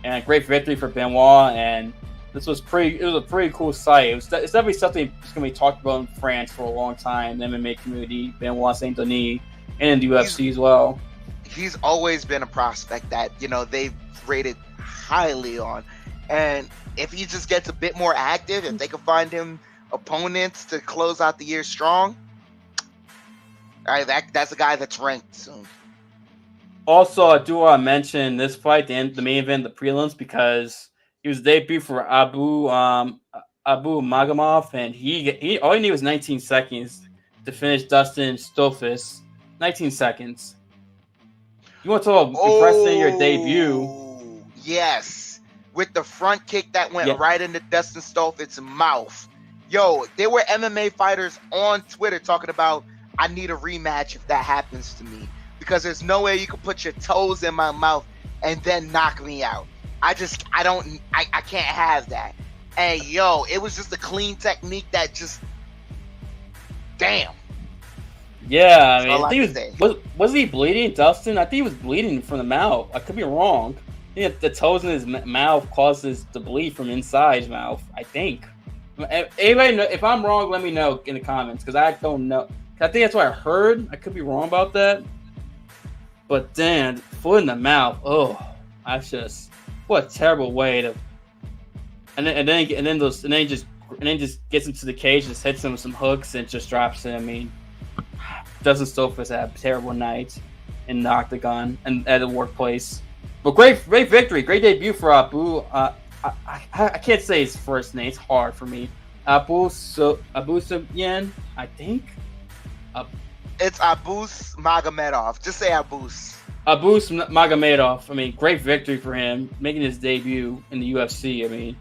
and a great victory for Benoit. And it was a pretty cool sight. It's definitely something that's going to be talked about in France for a long time, the MMA community, Benoit Saint Denis, and the UFC as well. He's always been a prospect that, they've rated highly on. And if he just gets a bit more active, if they can find him opponents to close out the year strong, all right, that's a guy that's ranked soon. Also, I do want to mention this fight, the main event, the prelims, because he was debut for Abu Magomov, and he all he needed was 19 seconds to finish Dustin Stolfus. 19 seconds. You want to talk about impressing your debut? Yes, with the front kick that went right into Dustin Stolfus' mouth. Yo, there were MMA fighters on Twitter talking about, I need a rematch if that happens to me, because there's no way you can put your toes in my mouth and then knock me out. I can't have that. And yo, it was just a clean technique that just, damn. Yeah, I mean, was he bleeding, Dustin? I think he was bleeding from the mouth. I could be wrong. I think the toes in his mouth causes the bleed from inside his mouth, I think. Anybody know, if I'm wrong, let me know in the comments, because I don't know. I think that's what I heard. I could be wrong about that. But then, foot in the mouth. Oh, that's just, what a terrible way to. And then he just gets into the cage, just hits him with some hooks, and just drops him. I mean, Dustin Stolfus had a terrible night in the octagon and at the workplace. But great victory, great debut for Abu I can't say his first name. It's hard for me. Abusabyan, I think. It's Abus Magomedov. Just say Abus. Abus Magomedov. I mean, great victory for him, making his debut in the UFC. I mean,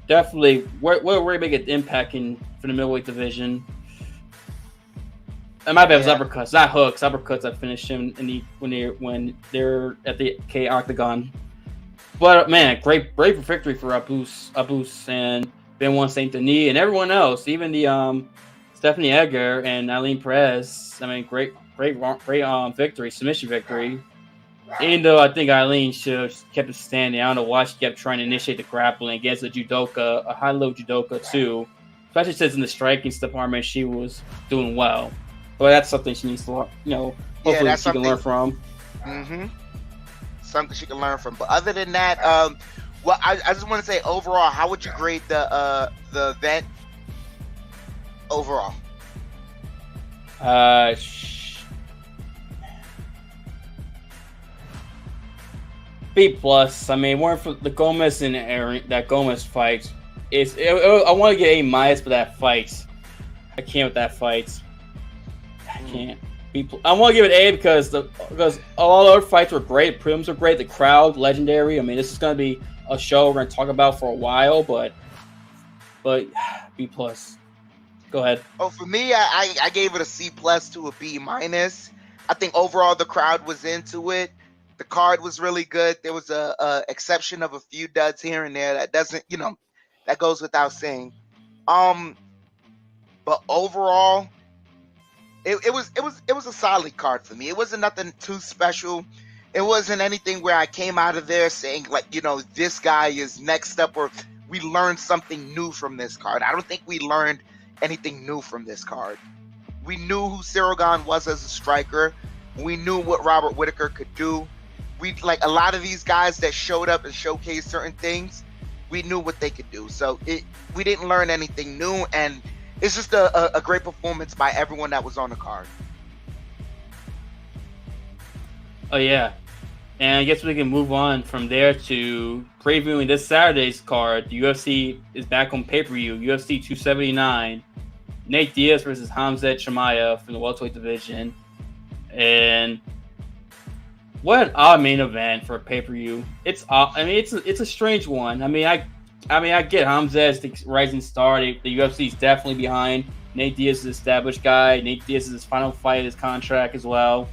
definitely, what a very big impact for the middleweight division. It might be his uppercuts, not hooks. Uppercuts that finished him when they're at the K Octagon. But man, great victory for Abus and Benoit Saint Denis and everyone else, even the Stephanie Edgar and Eileen Perez. I mean, great victory, submission victory. Even though I think Eileen should have kept it standing, I don't know why she kept trying to initiate the grappling against a judoka, a high-low judoka too. Especially since in the striking department she was doing well. But that's something she needs to, hopefully she can learn from. Mm-hmm. Something she can learn from. But other than that, I just want to say overall, how would you grade the event overall? B+. I mean, weren't for the Gomez and Aaron, that Gomez fight. I want to get A- for that fight. I can't with that fight. I can't. I want to give it A because all the other fights were great. Prelims were great. The crowd, legendary. I mean, this is going to be a show we're going to talk about for a while, but B+. Go ahead. Oh, for me, I gave it a C+ to a B-. I think overall the crowd was into it. The card was really good. There was a exception of a few duds here and there. That doesn't, that goes without saying. But overall, it was a solid card for me. It wasn't nothing too special. It wasn't anything where I came out of there saying this guy is next up or we learned something new from this card. I don't think we learned anything new from this card. We knew who Sirigan was as a striker. We knew what Robert Whittaker could do. We a lot of these guys that showed up and showcased certain things, we knew what they could do. So we didn't learn anything new, and it's just a great performance by everyone that was on the card. Oh yeah, and I guess we can move on from there to previewing this Saturday's card. The UFC is back on pay-per-view. UFC 279, Nate Diaz versus Khamzat Chimaev from the welterweight division, and what an odd main event for a pay-per-view. It's a strange one. I mean, I get Khamzat as the rising star. The UFC is definitely behind. Nate Diaz is an established guy. Nate Diaz is his final fight of his contract as well.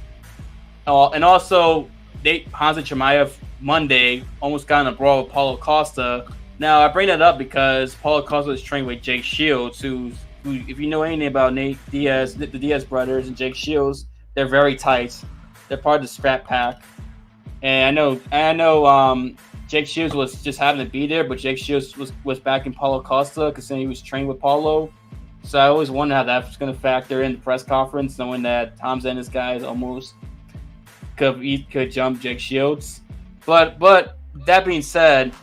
And also, Khamzat Chimaev Monday almost got in a brawl with Paulo Costa. Now, I bring that up because Paulo Costa is trained with Jake Shields, who, if you know anything about Nate Diaz, the Diaz brothers and Jake Shields, they're very tight. They're part of the Scrap Pack, and I know. Jake Shields was just happened to be there, but Jake Shields was backing Paulo Costa because he was trained with Paulo. So I always wonder how that's going to factor in the press conference, knowing that Tom Zennis guys almost could jump Jake Shields. But that being said,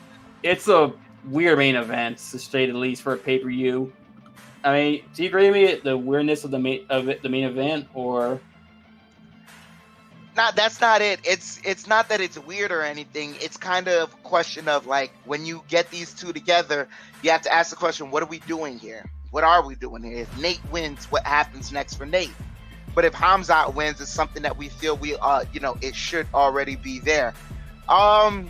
it's a weird main event to say the least for a pay-per-view. I mean, do you agree with me? The weirdness of the main event, or? No, that's not it. It's not that it's weird or anything. It's kind of a question of when you get these two together, you have to ask the question, what are we doing here? What are we doing here? If Nate wins, what happens next for Nate? But if Khamzat wins, it's something that we feel it should already be there. I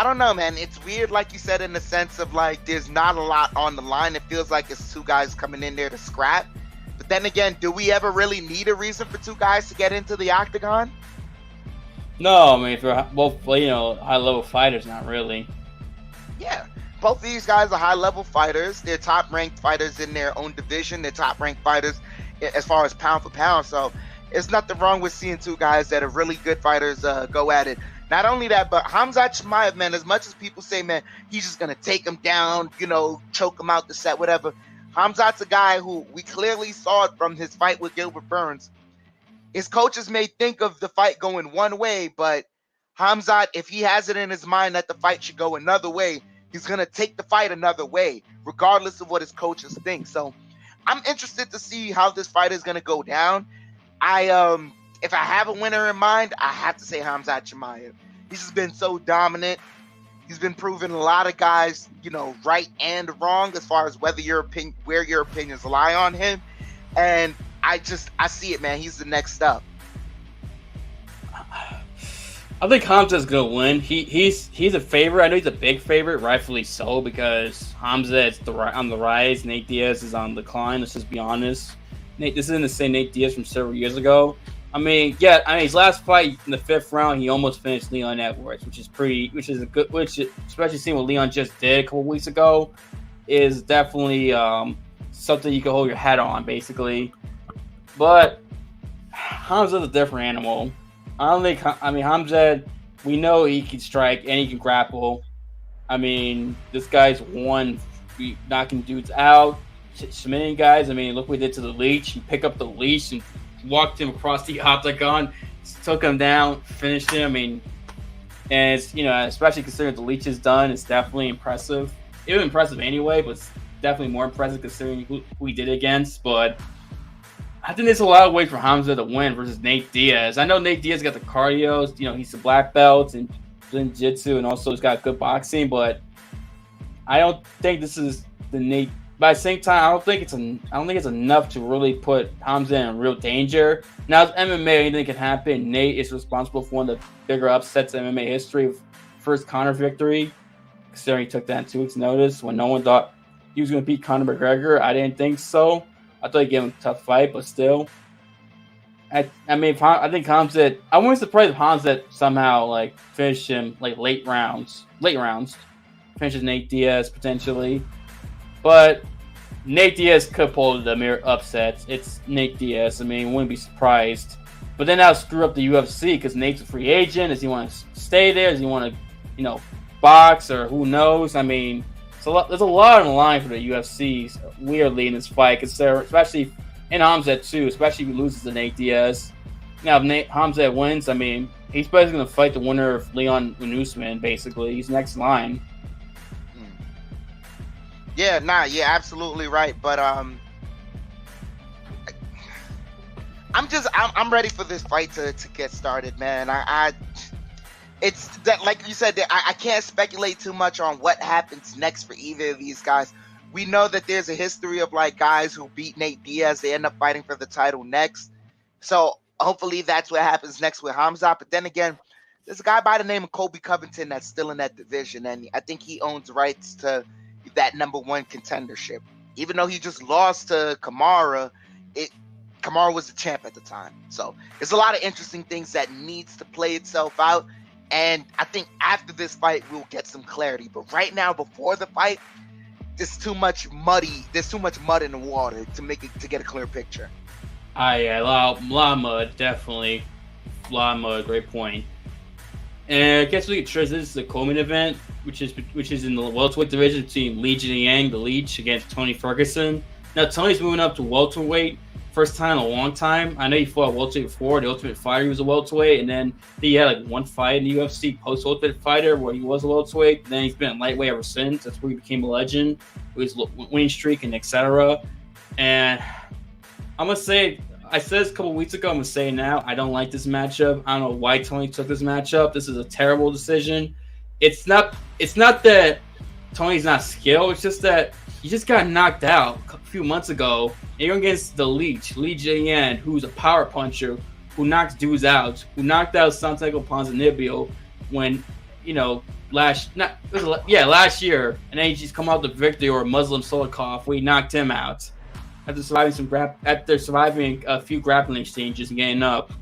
don't know, man. It's weird, like you said, in the sense of there's not a lot on the line. It feels like it's two guys coming in there to scrap. But then again, do we ever really need a reason for two guys to get into the octagon? No, I mean, if they're both, high-level fighters, not really. Yeah, both of these guys are high-level fighters. They're top-ranked fighters in their own division. They're top-ranked fighters as far as pound for pound. So there's nothing wrong with seeing two guys that are really good fighters go at it. Not only that, but Khamzat Chimaev, man, as much as people say, man, he's just going to take him down, choke him out the set, whatever. Khamzat's a guy who we clearly saw it from his fight with Gilbert Burns. His coaches may think of the fight going one way, but Khamzat, if he has it in his mind that the fight should go another way, he's going to take the fight another way, regardless of what his coaches think. So I'm interested to see how this fight is going to go down. If I have a winner in mind, I have to say Khamzat Chimaev. He's just been so dominant. He's been proving a lot of guys, right and wrong as far as where your opinions lie on him. And I see it, man. He's the next up. I think Hamza's gonna win. He's a favorite. I know he's a big favorite, rightfully so, because Hamza is on the rise. Nate Diaz is on the decline. Let's just be honest. This isn't the same Nate Diaz from several years ago. His last fight in the 5th round, he almost finished Leon Edwards, which especially seeing what Leon just did a couple weeks ago, is definitely something you can hold your hat on, basically. But Hamza's a different animal. Hamza, we know he can strike and he can grapple. This guy's won knocking dudes out, submitting guys. look what he did to the leech. He picked up the leash and walked him across the octagon, took him down, finished him. And it's, especially considering the leech is done, it's definitely impressive. It was impressive anyway, but it's definitely more impressive considering who he did it against. But I think there's a lot of ways for Hamza to win versus Nate Diaz. I know Nate Diaz got the cardio, he's a black belt and jiu-jitsu, and also he's got good boxing, but I don't think this is the Nate. But at the same time, I don't think it's enough to really put Hamza in real danger. Now, it's MMA, anything can happen. Nate is responsible for one of the bigger upsets in MMA history. First Conor victory, considering he took that in 2 weeks' notice when no one thought he was going to beat Conor McGregor. I didn't think so. I thought he gave him a tough fight, but still. I think Hamza. I wouldn't be surprised if Hamza somehow finish him late rounds. Finishes Nate Diaz potentially, but Nate Diaz could pull the mere upsets. It's Nate Diaz. Wouldn't be surprised. But then that'll screw up the UFC because Nate's a free agent. Does he want to stay there? Does he want to, box, or who knows? There's a lot on the line for the UFC, weirdly, in this fight, especially in Hamza too, especially if he loses to Nate Diaz. Now, if Hamza wins, he's basically going to fight the winner of Leon Usman, basically. He's next in line. Yeah, absolutely right. But I'm ready for this fight to get started, man. It's that, like you said, I can't speculate too much on what happens next for either of these guys. We know that there's a history of guys who beat Nate Diaz, they end up fighting for the title next. So hopefully that's what happens next with Hamza. But then again, there's a guy by the name of Colby Covington that's still in that division, and I think he owns rights to that #1 contendership. Even though he just lost to Kamaru, Kamaru was the champ at the time. So there's a lot of interesting things that needs to play itself out. And I think after this fight, we'll get some clarity. But right now, before the fight, there's too much mud in the water to get a clear picture. Yeah, a lot of mud, definitely. A lot of mud, great point. And I guess we could trace this is the co-main event, which is in the welterweight division between Li Jingliang, the Leech, against Tony Ferguson. Now, Tony's moving up to welterweight. First time in a long time. I know he fought welterweight before. The Ultimate Fighter, he was a welterweight, and then he had one fight in the UFC post Ultimate Fighter where he was a welterweight. Then he's been lightweight ever since. That's where he became a legend with his winning streak and etc. And I'm gonna say, I said this a couple weeks ago. I'm gonna say it now. I don't like this matchup. I don't know why Tony took this matchup. This is a terrible decision. It's not that Tony's not skilled. It's just that he just got knocked out a few months ago. And you're against the Leech, Li Jingliang, who's a power puncher, who knocks dudes out, who knocked out Santiago Ponzinibbio when, last year, and then he just come out the victory or Muslim Solikov, where he knocked him out after surviving a few grappling exchanges and getting up.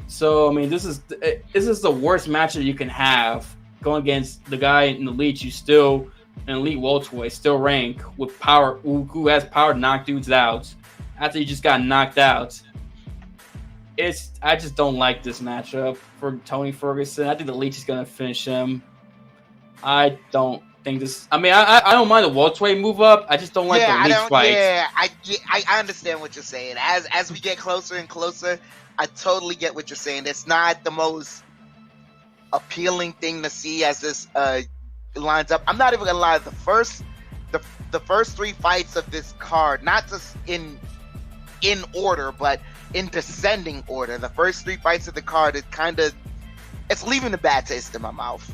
So this is the worst matchup you can have, going against the guy in the Leech who's still an elite welterweight, still rank with power, who has power to knock dudes out after he just got knocked out. I just don't like this matchup for Tony Ferguson. I think the Leech is gonna finish him. I don't think this. I don't mind the welterweight move up. I just don't like the Leech fight. Yeah, I understand what you're saying. As we get closer and closer, I totally get what you're saying. It's not the most appealing thing to see as this lines up. I'm not even gonna lie. The first 3 fights of this card, not just in in order, but in descending order. The first three fights of the card, it kind of it's leaving a bad taste in my mouth.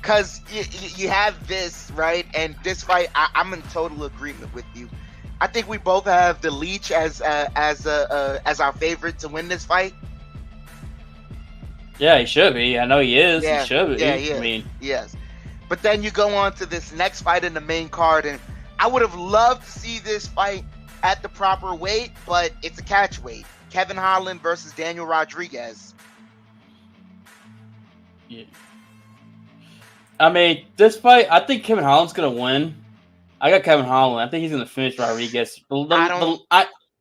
Because you have this, right? And this fight, I'm in total agreement with you. I think we both have the Leech as our favorite to win this fight. Yeah, he should be. I know he is. Yeah, he should be. Yeah, he is. I mean, yes. But then you go on to this next fight in the main card, and I would have loved to see this fight at the proper weight, but it's a catch weight. Kevin Holland versus Daniel Rodriguez. yeah. I mean, this fight, I think Kevin Holland's gonna win. I got Kevin Holland. I think he's gonna finish Rodriguez.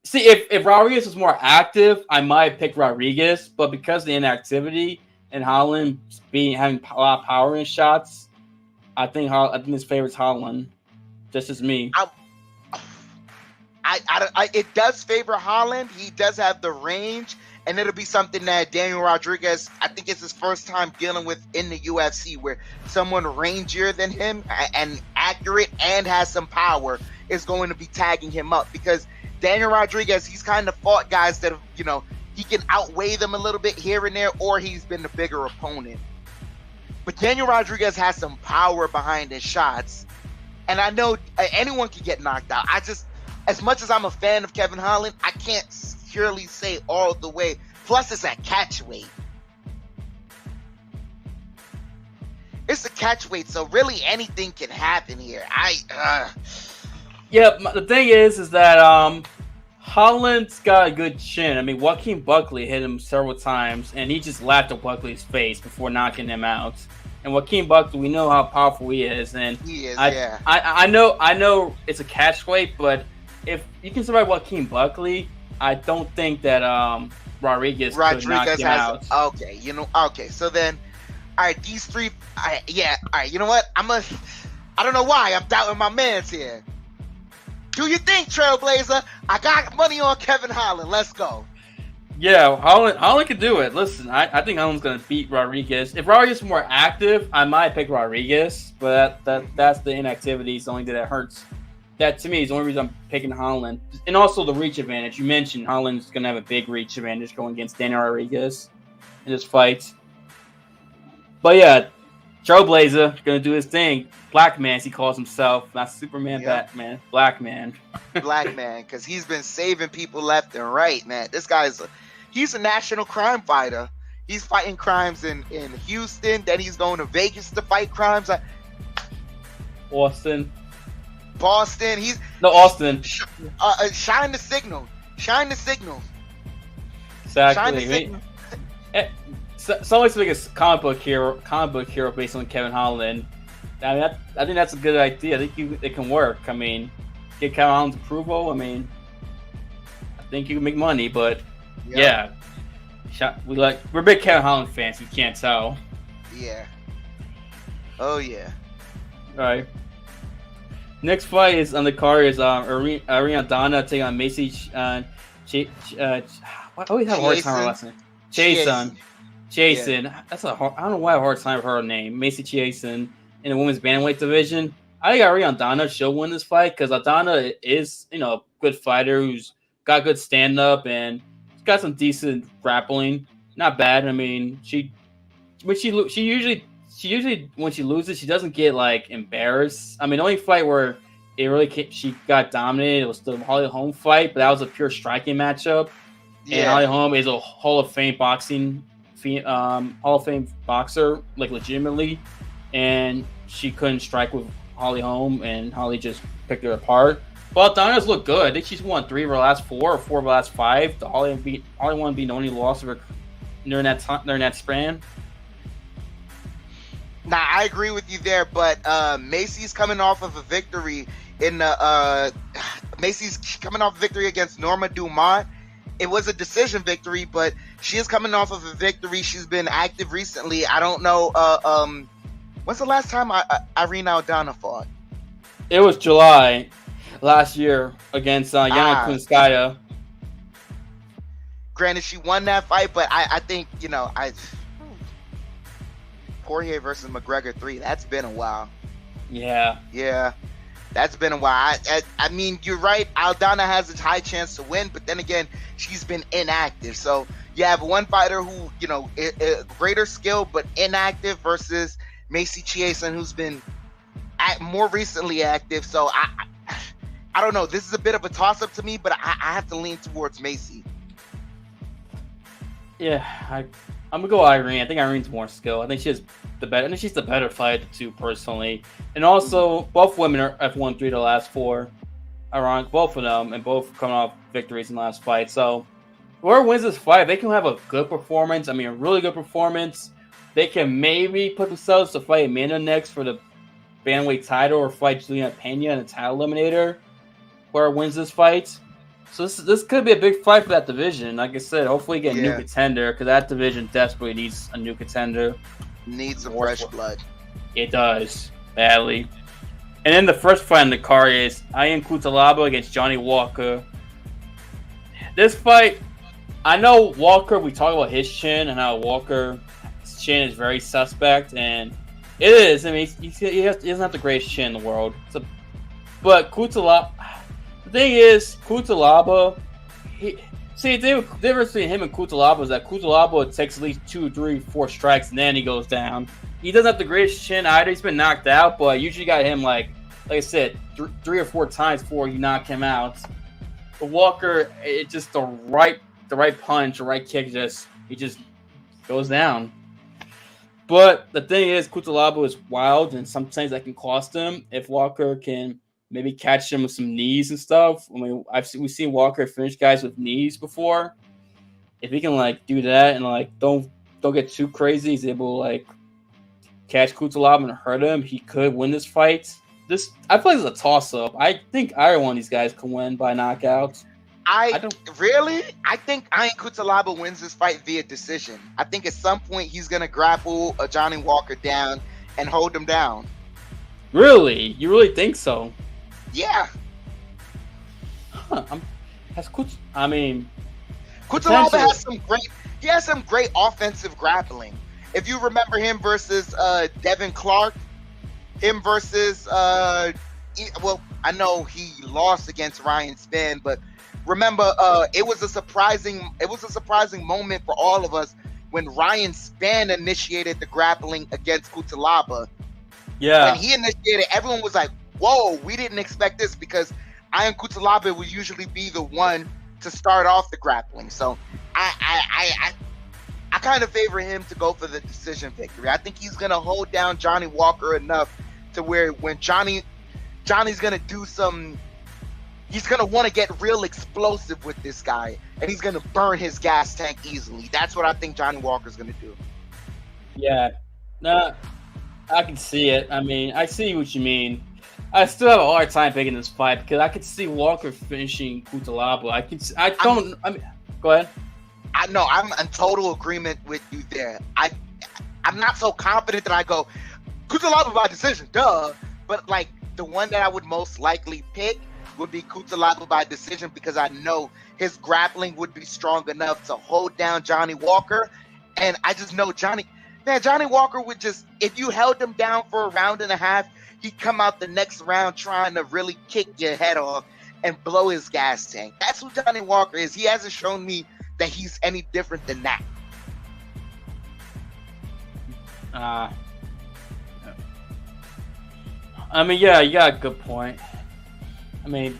See, if Rodriguez was more active, I might pick Rodriguez, but because of the inactivity and Holland having a lot of power in his shots, I think his favorite's Holland. This is me. It does favor Holland. He does have the range, and it'll be something that Daniel Rodriguez, I think it's his first time dealing with in the UFC, where someone rangier than him and accurate and has some power is going to be tagging him up, because Daniel Rodriguez, he's kind of fought guys that, he can outweigh them a little bit here and there, or he's been the bigger opponent. But Daniel Rodriguez has some power behind his shots, and I know anyone can get knocked out. As much as I'm a fan of Kevin Holland, I can't purely say all the way. Plus, it's at catch weight. It's a catch weight, so really anything can happen here. Yeah, the thing is that Holland's got a good chin. I mean, Joaquin Buckley hit him several times, and he just laughed at Buckley's face before knocking him out. And Joaquin Buckley, we know how powerful he is, and he is. I know it's a catch weight, but if you can survive Joaquin Buckley, I don't think that Rodriguez could knock him out. Okay, okay. So then, all right, these three. All right. You know what? I don't know why I'm doubting my man's here. Do you think, Trailblazer? I got money on Kevin Holland. Let's go. Yeah, Holland can do it. Listen, I think Holland's gonna beat Rodriguez. If Rodriguez is more active, I might pick Rodriguez, but that's the inactivity. Is the only thing that hurts. That to me is the only reason I'm picking Holland, and also the reach advantage. You mentioned Holland's gonna have a big reach advantage going against Daniel Rodriguez in this fight. But yeah, Trailblazer gonna do his thing. Black man, as he calls himself, not Superman, yep. Batman, Black man. Black man, because he's been saving people left and right, man. This guy's he's a national crime fighter. He's fighting crimes in Houston, then he's going to Vegas to fight crimes. Austin. Boston. Austin. Shine the signal. Shine the signal. Exactly. Shine the signal. Someone to make a comic book hero based on Kevin Holland. I mean, I think that's a good idea. I think it can work. I mean, get Kevin Holland's approval. I mean, I think you can make money. But yeah, we're big Kevin Holland fans. You can't tell. Yeah. Oh yeah. All right. Next fight is on the card is Ariana taking on Macy. I always have a hard time with her last name. Jason. Yeah. I don't know why I have a hard time with her name. Macy Chiasson in the women's bantamweight division. I think Ariana she'll win this fight because Adana is a good fighter who's got good stand up and she's got some decent grappling. Not bad. I mean, she usually when she loses, she doesn't get like embarrassed. I mean, the only fight where she got dominated was the Holly Holm fight, but that was a pure striking matchup. Yeah. And Holly Holm is a Hall of Fame boxer, like legitimately, and she couldn't strike with Holly Holm, and Holly just picked her apart. But Donna's looked good. I think she's won 3 of her last 4 or 4 of her last 5. The Holly one being the only loss of her during that span. Nah, I agree with you there, but Macy's coming off of a victory against Norma Dumont. It was a decision victory, but she is coming off of a victory. She's been active recently. I don't know. When's the last time Irina Aldana fought? It was July last year against Yana Kunskaya. Granted, she won that fight, but I think, Poirier versus McGregor 3, that's been a while. Yeah. Yeah. That's been a while. I mean, you're right. Aldana has a high chance to win, but then again, she's been inactive. So you have one fighter who, greater skill but inactive versus Macy Chiasson, who's been more recently active. So I don't know. This is a bit of a toss-up to me, but I have to lean towards Macy. Yeah, I'm gonna go Irene. I think Irene's more skill. I think she's the better. I think she's the better fighter of the two, personally. And also, both women have won 3 of the last 4. Ironic, both of them, and both coming off victories in the last fight. So, whoever wins this fight, they can have a good performance. I mean, a really good performance. They can maybe put themselves to fight Amanda next for the bantamweight title, or fight Juliana Pena in a title eliminator. Whoever wins this fight. So this could be a big fight for that division. Like I said, hopefully get a new contender, because that division desperately needs a new contender. Needs some fresh blood. It does, badly. And then the first fight in the card is Ian Cutelaba against Johnny Walker. This fight, I know Walker, we talk about his chin and how Walker's chin is very suspect, and it is. I mean, he doesn't have the greatest chin in the world. But Cutelaba... The thing is, Cutelaba, the difference between him and Cutelaba is that Cutelaba takes at least 2, 3, 4 strikes and then he goes down. He doesn't have the greatest chin either. He's been knocked out, but usually got him like I said, 3 or 4 times before you knock him out. But Walker, it's just the right punch, the right kick, he just goes down. But the thing is, Cutelaba is wild, and sometimes that can cost him if Walker can maybe catch him with some knees and stuff. I mean, we've seen Walker finish guys with knees before. If he can do that and don't get too crazy, he's able to catch Cutelaba and hurt him, he could win this fight. I feel like it's a toss up. I think either one of these guys can win by knockout. I think Ian Cutelaba wins this fight via decision. I think at some point he's gonna grapple Johnny Walker down and hold him down. Really? You really think so? Yeah. Huh. Cutelaba has some great offensive grappling. If you remember him versus Devin Clark, him versus I know he lost against Ryan Spann, but remember it was a surprising moment for all of us when Ryan Spann initiated the grappling against Cutelaba. Yeah. When he initiated, everyone was like, whoa, we didn't expect this, because Ian Cutelaba would usually be the one to start off the grappling. So I kind of favor him to go for the decision victory. I think he's going to hold down Johnny Walker enough to where when Johnny's going to do he's going to want to get real explosive with this guy, and he's going to burn his gas tank easily. That's what I think Johnny Walker's going to do. Yeah. No, I can see it. I mean, I see what you mean. I still have a hard time picking this fight because I could see Walker finishing Cutelaba. Go ahead. I'm in total agreement with you there. I'm not so confident that I go Cutelaba by decision, duh. But the one that I would most likely pick would be Cutelaba by decision, because I know his grappling would be strong enough to hold down Johnny Walker, and I just know Johnny Walker would just, if you held him down for a round and a half, he'd come out the next round trying to really kick your head off and blow his gas tank. That's who Johnny Walker is. He hasn't shown me that he's any different than that. I mean, yeah, you got a good point. I mean,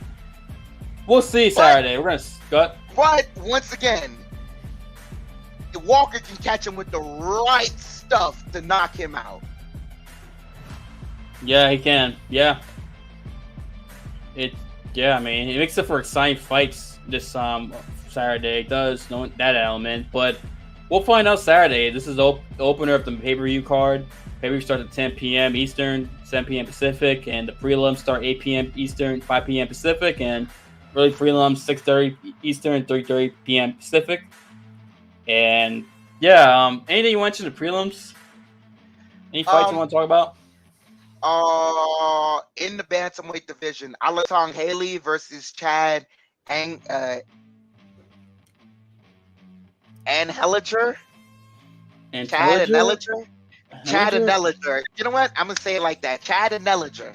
we'll see Saturday. We're gonna But once again, Walker can catch him with the right stuff to knock him out. Yeah, he can. Yeah. I mean, it makes it for exciting fights this Saturday. It does, know that element, but we'll find out Saturday. This is the opener of the pay-per-view card. Pay-per-view starts at 10 p.m. Eastern, 7 p.m. Pacific, and the prelims start 8 p.m. Eastern, 5 p.m. Pacific, and early prelims 6:30 Eastern, 3:30 p.m. Pacific. And yeah, anything you want in the prelims? Any fights you want to talk about? In the bantamweight division, Alatong Haley versus Chad Anheliger. Chad Anheliger. You know what? I'm gonna say it like that. Chad Anheliger.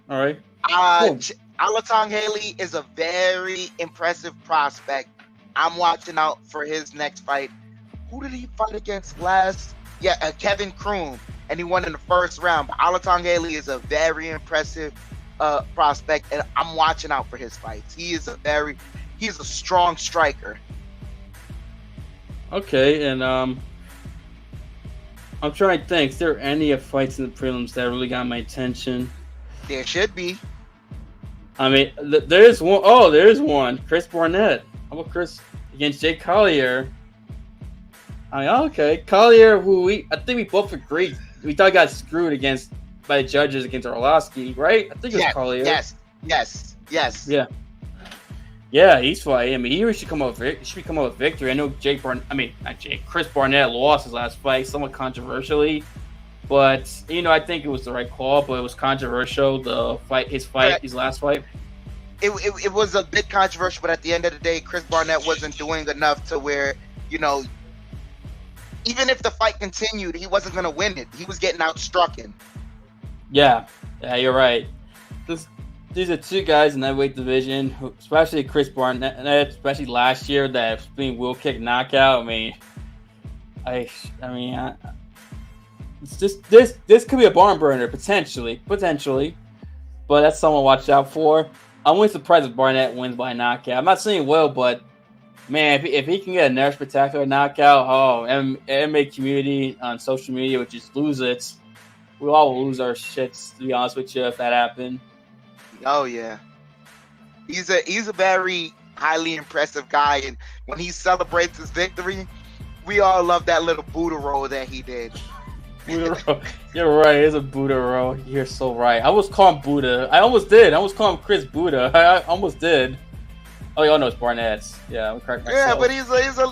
All right. Alatong Haley is a very impressive prospect. I'm watching out for his next fight. Who did he fight against last? Yeah, Kevin Kroon, and he won in the first round. But Alatong Haley is a very impressive prospect, and I'm watching out for his fights. He's a strong striker. Okay, and I'm trying to think. Is there any fights in the prelims that really got my attention? There should be. I mean, there's one. Oh, there's one. Chris Barnett. How about Chris against Jake Collier? I mean, okay, Collier, who I think we both agreed we thought got screwed by the judges against Orlovsky, right? I think it was Collier. Yes. Yeah, he's fighting. I mean, he should come out with victory. I know Chris Barnett lost his last fight, somewhat controversially, but I think it was the right call. But it was controversial. His last fight. It was a bit controversial, but at the end of the day, Chris Barnett wasn't doing enough to where even if the fight continued, he wasn't going to win it. He was getting outstrucken. Yeah, you're right. These are two guys in that weight division, especially Chris Barnett, especially last year, that being will kick knockout. I mean, it's just this could be a barn burner potentially, but that's someone to watch out for. I wouldn't be surprised if Barnett wins by knockout. I'm not saying will, but man, if he can get another spectacular knockout, MMA community on social media would just lose it. We all will lose our shits, to be honest with you, if that happened. Oh yeah, he's a very highly impressive guy, and when he celebrates his victory, we all love that little Buddha roll that he did. Buddha roll. You're right. It's a Buddha roll. You're so right. I almost call him Buddha. I almost did. I almost call him Chris Buddha. I almost did. Oh, y'all know it's Barnett's. Yeah, I'm correct myself. Yeah, but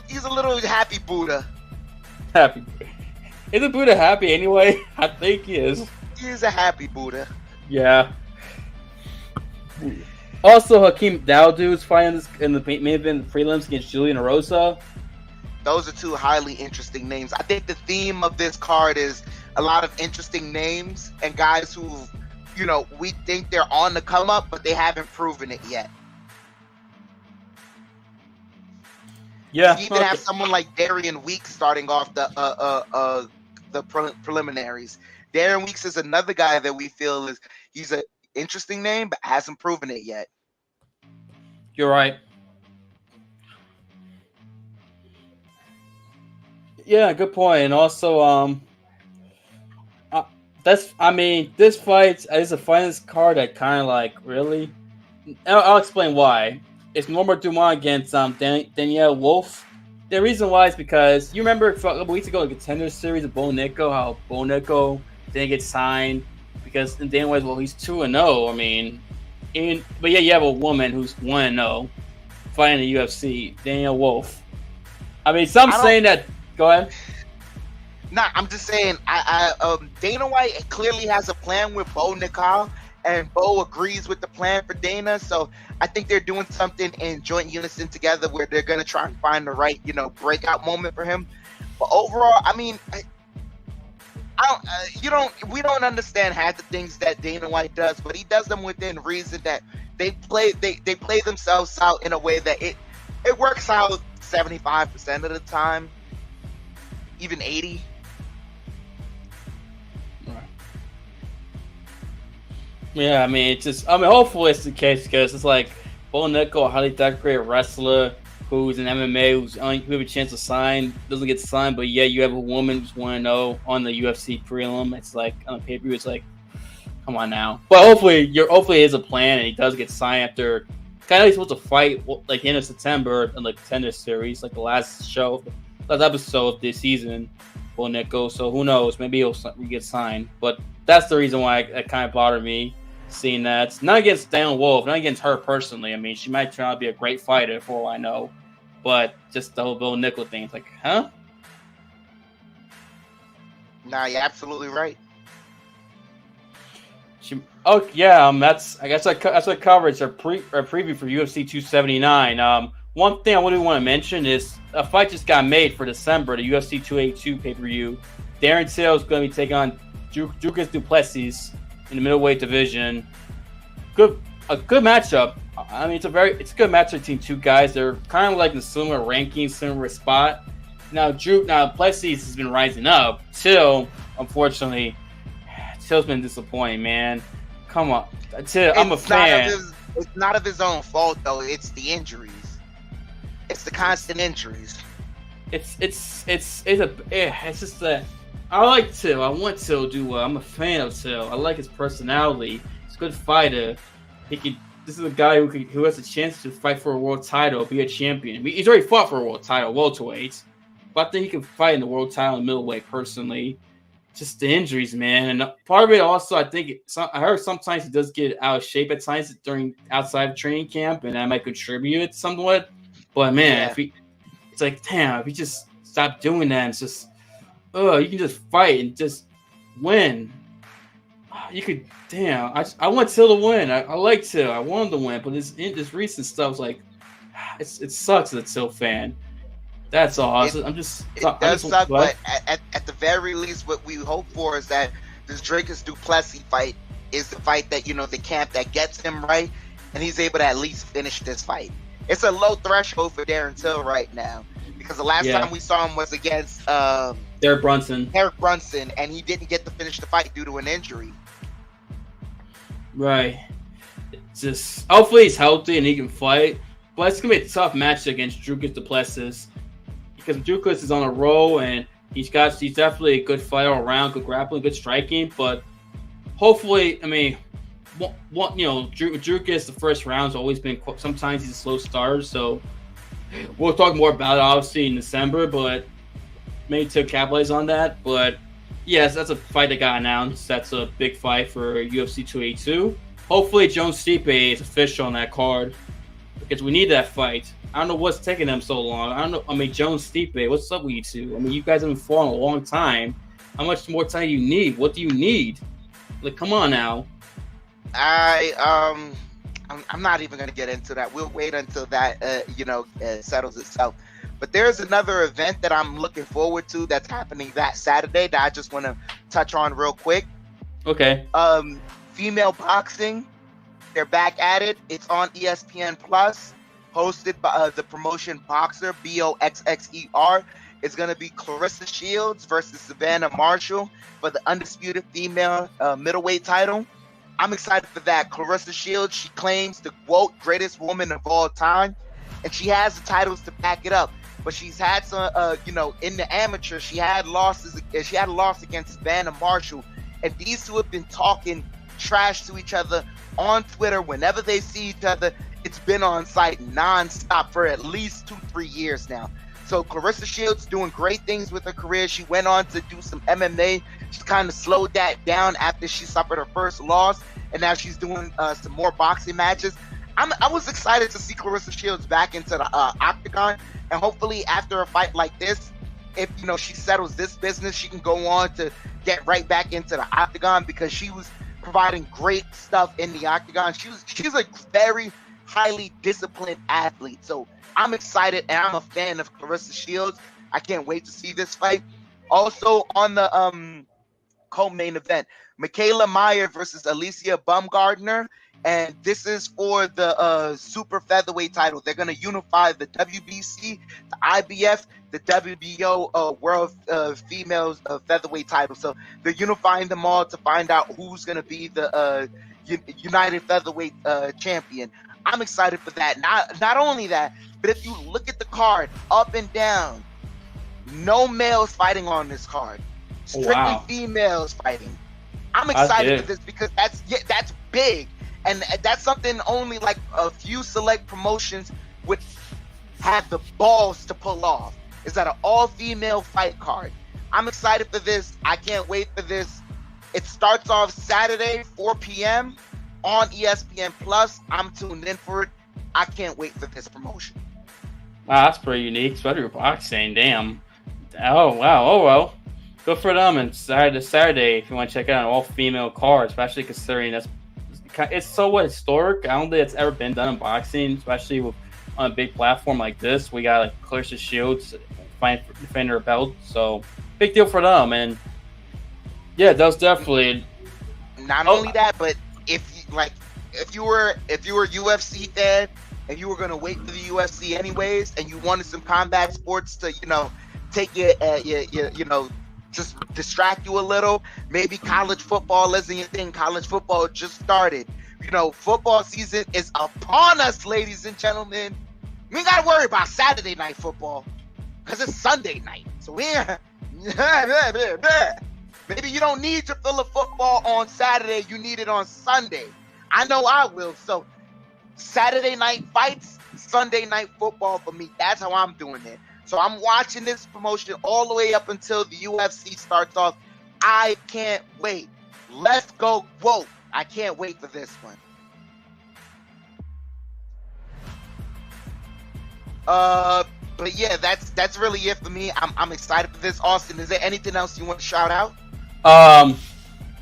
he's a little happy Buddha. Happy. Isn't Buddha happy anyway? I think he is. He is a happy Buddha. Yeah. Also, Hakeem Dawodu is fighting in the main event prelims against Julian Erosa. Those are two highly interesting names. I think the theme of this card is a lot of interesting names and guys who, we think they're on the come up, but they haven't proven it yet. Yeah. You even have someone like Darian Weeks starting off the preliminaries. Darian Weeks is another guy that we feel he's an interesting name, but hasn't proven it yet. You're right. Yeah, good point. And also, this fight is a finance card that kind of really. I'll explain why. It's Norma Dumont against Danielle Wolf. The reason why is because you remember a couple weeks ago, the Contender Series of Bo Nickal, how Bo Nickal didn't get signed because in Dana White's, he's 2-0. I mean, but you have a woman who's 1-0 fighting the UFC, Danielle Wolf. I mean, some saying that. Go ahead. Nah, I'm just saying. Dana White clearly has a plan with Bo Nickal, and Bo agrees with the plan for Dana. So I think they're doing something in joint unison together where they're gonna try and find the right, breakout moment for him. But overall, I mean, we don't understand half the things that Dana White does, but he does them within reason. That they play themselves out in a way that it works out 75% of the time, even 80%. Yeah, I mean, hopefully it's the case because it's like Bo Nickal, a highly decorated wrestler who's in MMA, who have a chance to sign, doesn't get signed, but yeah, you have a woman who's 1-0 on the UFC prelim. It's like on the pay-per-view, it's like, come on now. But hopefully it is a plan and he does get signed after kind of he's supposed to fight like end of September in the Contender Series, like the last episode of this season, Bo Nickal. So who knows? Maybe he'll get signed. But that's the reason why it kind of bothered me seeing that. Not against Dan Wolf, not against her personally. I mean, she might turn out to be a great fighter for all I know. But just the whole Bo Nickal thing, it's like, huh? Nah, you're absolutely right. That's our coverage, our preview for UFC 279. One thing I really want to mention is a fight just got made for December, the UFC 282 pay-per-view. Darren Till is going to be taking on Dricus du Plessis in the middleweight division. a good matchup. I mean, it's a good matchup between two guys. They're kind of like in similar rankings, similar spot. Now Plessis has been rising up. Till, unfortunately, Till's been disappointing, man. Come on, Till, I'm a fan. It's not of his own fault though. It's the injuries. It's the constant injuries. It's just that I like Till. I want Till to do well. I'm a fan of Till. I like his personality. He's a good fighter. This is a guy who has a chance to fight for a world title, be a champion. I mean, he's already fought for a world title, welterweight. But I think he can fight in the world title in middleweight personally. Just the injuries, man. And part of it also, I heard sometimes he does get out of shape at times during outside of training camp, and that might contribute somewhat. But man, it's like, damn, if he just stopped doing that, it's just, you can just fight and just win. You could, damn. I want Till to win. I like Till. I want him to win, but this recent stuff's like, it sucks as a Till fan. That's all. It does suck, but at the very least, what we hope for is that this Dricus Duplessis fight is the fight that, the camp that gets him right, and he's able to at least finish this fight. It's a low threshold for Darren Till right now, because the last time we saw him was against Derek Brunson, and he didn't get to finish the fight due to an injury. Right. It's just hopefully he's healthy and he can fight, but it's gonna be a tough match against Dricus Duplessis. Because Dricus is on a roll and he's definitely a good fighter all around, good grappling, good striking. But hopefully, I mean, Dricus, the first round's always been. Sometimes he's a slow starter, so we'll talk more about it obviously in December. But maybe to capitalize on that. But yes, that's a fight that got announced. That's a big fight for UFC 282. Hopefully, Jones Stipe is official on that card because we need that fight. I don't know what's taking them so long. I don't know. I mean, Jones Stipe, what's up with you two? I mean, you guys have been fought a long time. How much more time do you need? What do you need? Like, come on now. I'm not even gonna get into that. We'll wait until that settles itself. But there's another event that I'm looking forward to that's happening that Saturday that I just want to touch on real quick. Okay. Female boxing, they're back at it. It's on ESPN Plus. Hosted by the promotion Boxer, BOXXER. It's going to be Clarissa Shields versus Savannah Marshall for the undisputed female middleweight title. I'm excited for that. Clarissa Shields, she claims the, quote, greatest woman of all time, and she has the titles to back it up. But she's had some, in the amateur, she had a loss against Savannah Marshall, and these two have been talking trash to each other on Twitter whenever they see each other. It's been on site non-stop for at least 2-3 years now. So Clarissa Shields doing great things with her career. She went on to do some MMA. She kind of slowed that down after she suffered her first loss, and now she's doing some more boxing matches. I was excited to see Clarissa Shields back into the octagon, and hopefully after a fight like this, if she settles this business, she can go on to get right back into the octagon, because she was providing great stuff in the octagon. She's a very highly disciplined athlete. So I'm excited, and I'm a fan of Clarissa Shields. I can't wait to see this fight. Also on the co-main event, Michaela Meyer versus Alicia Baumgardner, and this is for the super featherweight title. They're going to unify the WBC, the IBF, the WBO world females featherweight title. So they're unifying them all to find out who's going to be the United Featherweight champion. I'm excited for that. Not only that, but if you look at the card up and down, no males fighting on this card. Strictly females fighting. I'm excited for this because that's big, and that's something only like a few select promotions would have the balls to pull off. Is that an all-female fight card? I'm excited for this. I can't wait for this. It starts off Saturday, 4 p.m. on ESPN Plus. I'm tuned in for it. I can't wait for this promotion. Wow, that's pretty unique, especially with boxing. Damn. Oh wow. Oh well. Good for them. And Saturday, if you want to check out an all-female card, especially considering it's so historic. I don't think it's ever been done in boxing, especially on a big platform like this. We got like Clarissa Shields defending her belt, so big deal for them. And yeah, that was definitely not only that, but if if you were a UFC fan and you were gonna wait for the UFC anyways, and you wanted some combat sports to take just distract you a little, maybe college football isn't your thing. College football just started. Football season is upon us, ladies and gentlemen. We ain't gotta worry about Saturday night football because it's Sunday night. So maybe you don't need to fill a football on Saturday. You need it on Sunday. I know I will. So Saturday night fights, Sunday night football for me. That's how I'm doing it. So I'm watching this promotion all the way up until the UFC starts off. I can't wait. Let's go. Whoa. I can't wait for this one. But yeah, that's really it for me. I'm excited for this. Austin, is there anything else you want to shout out?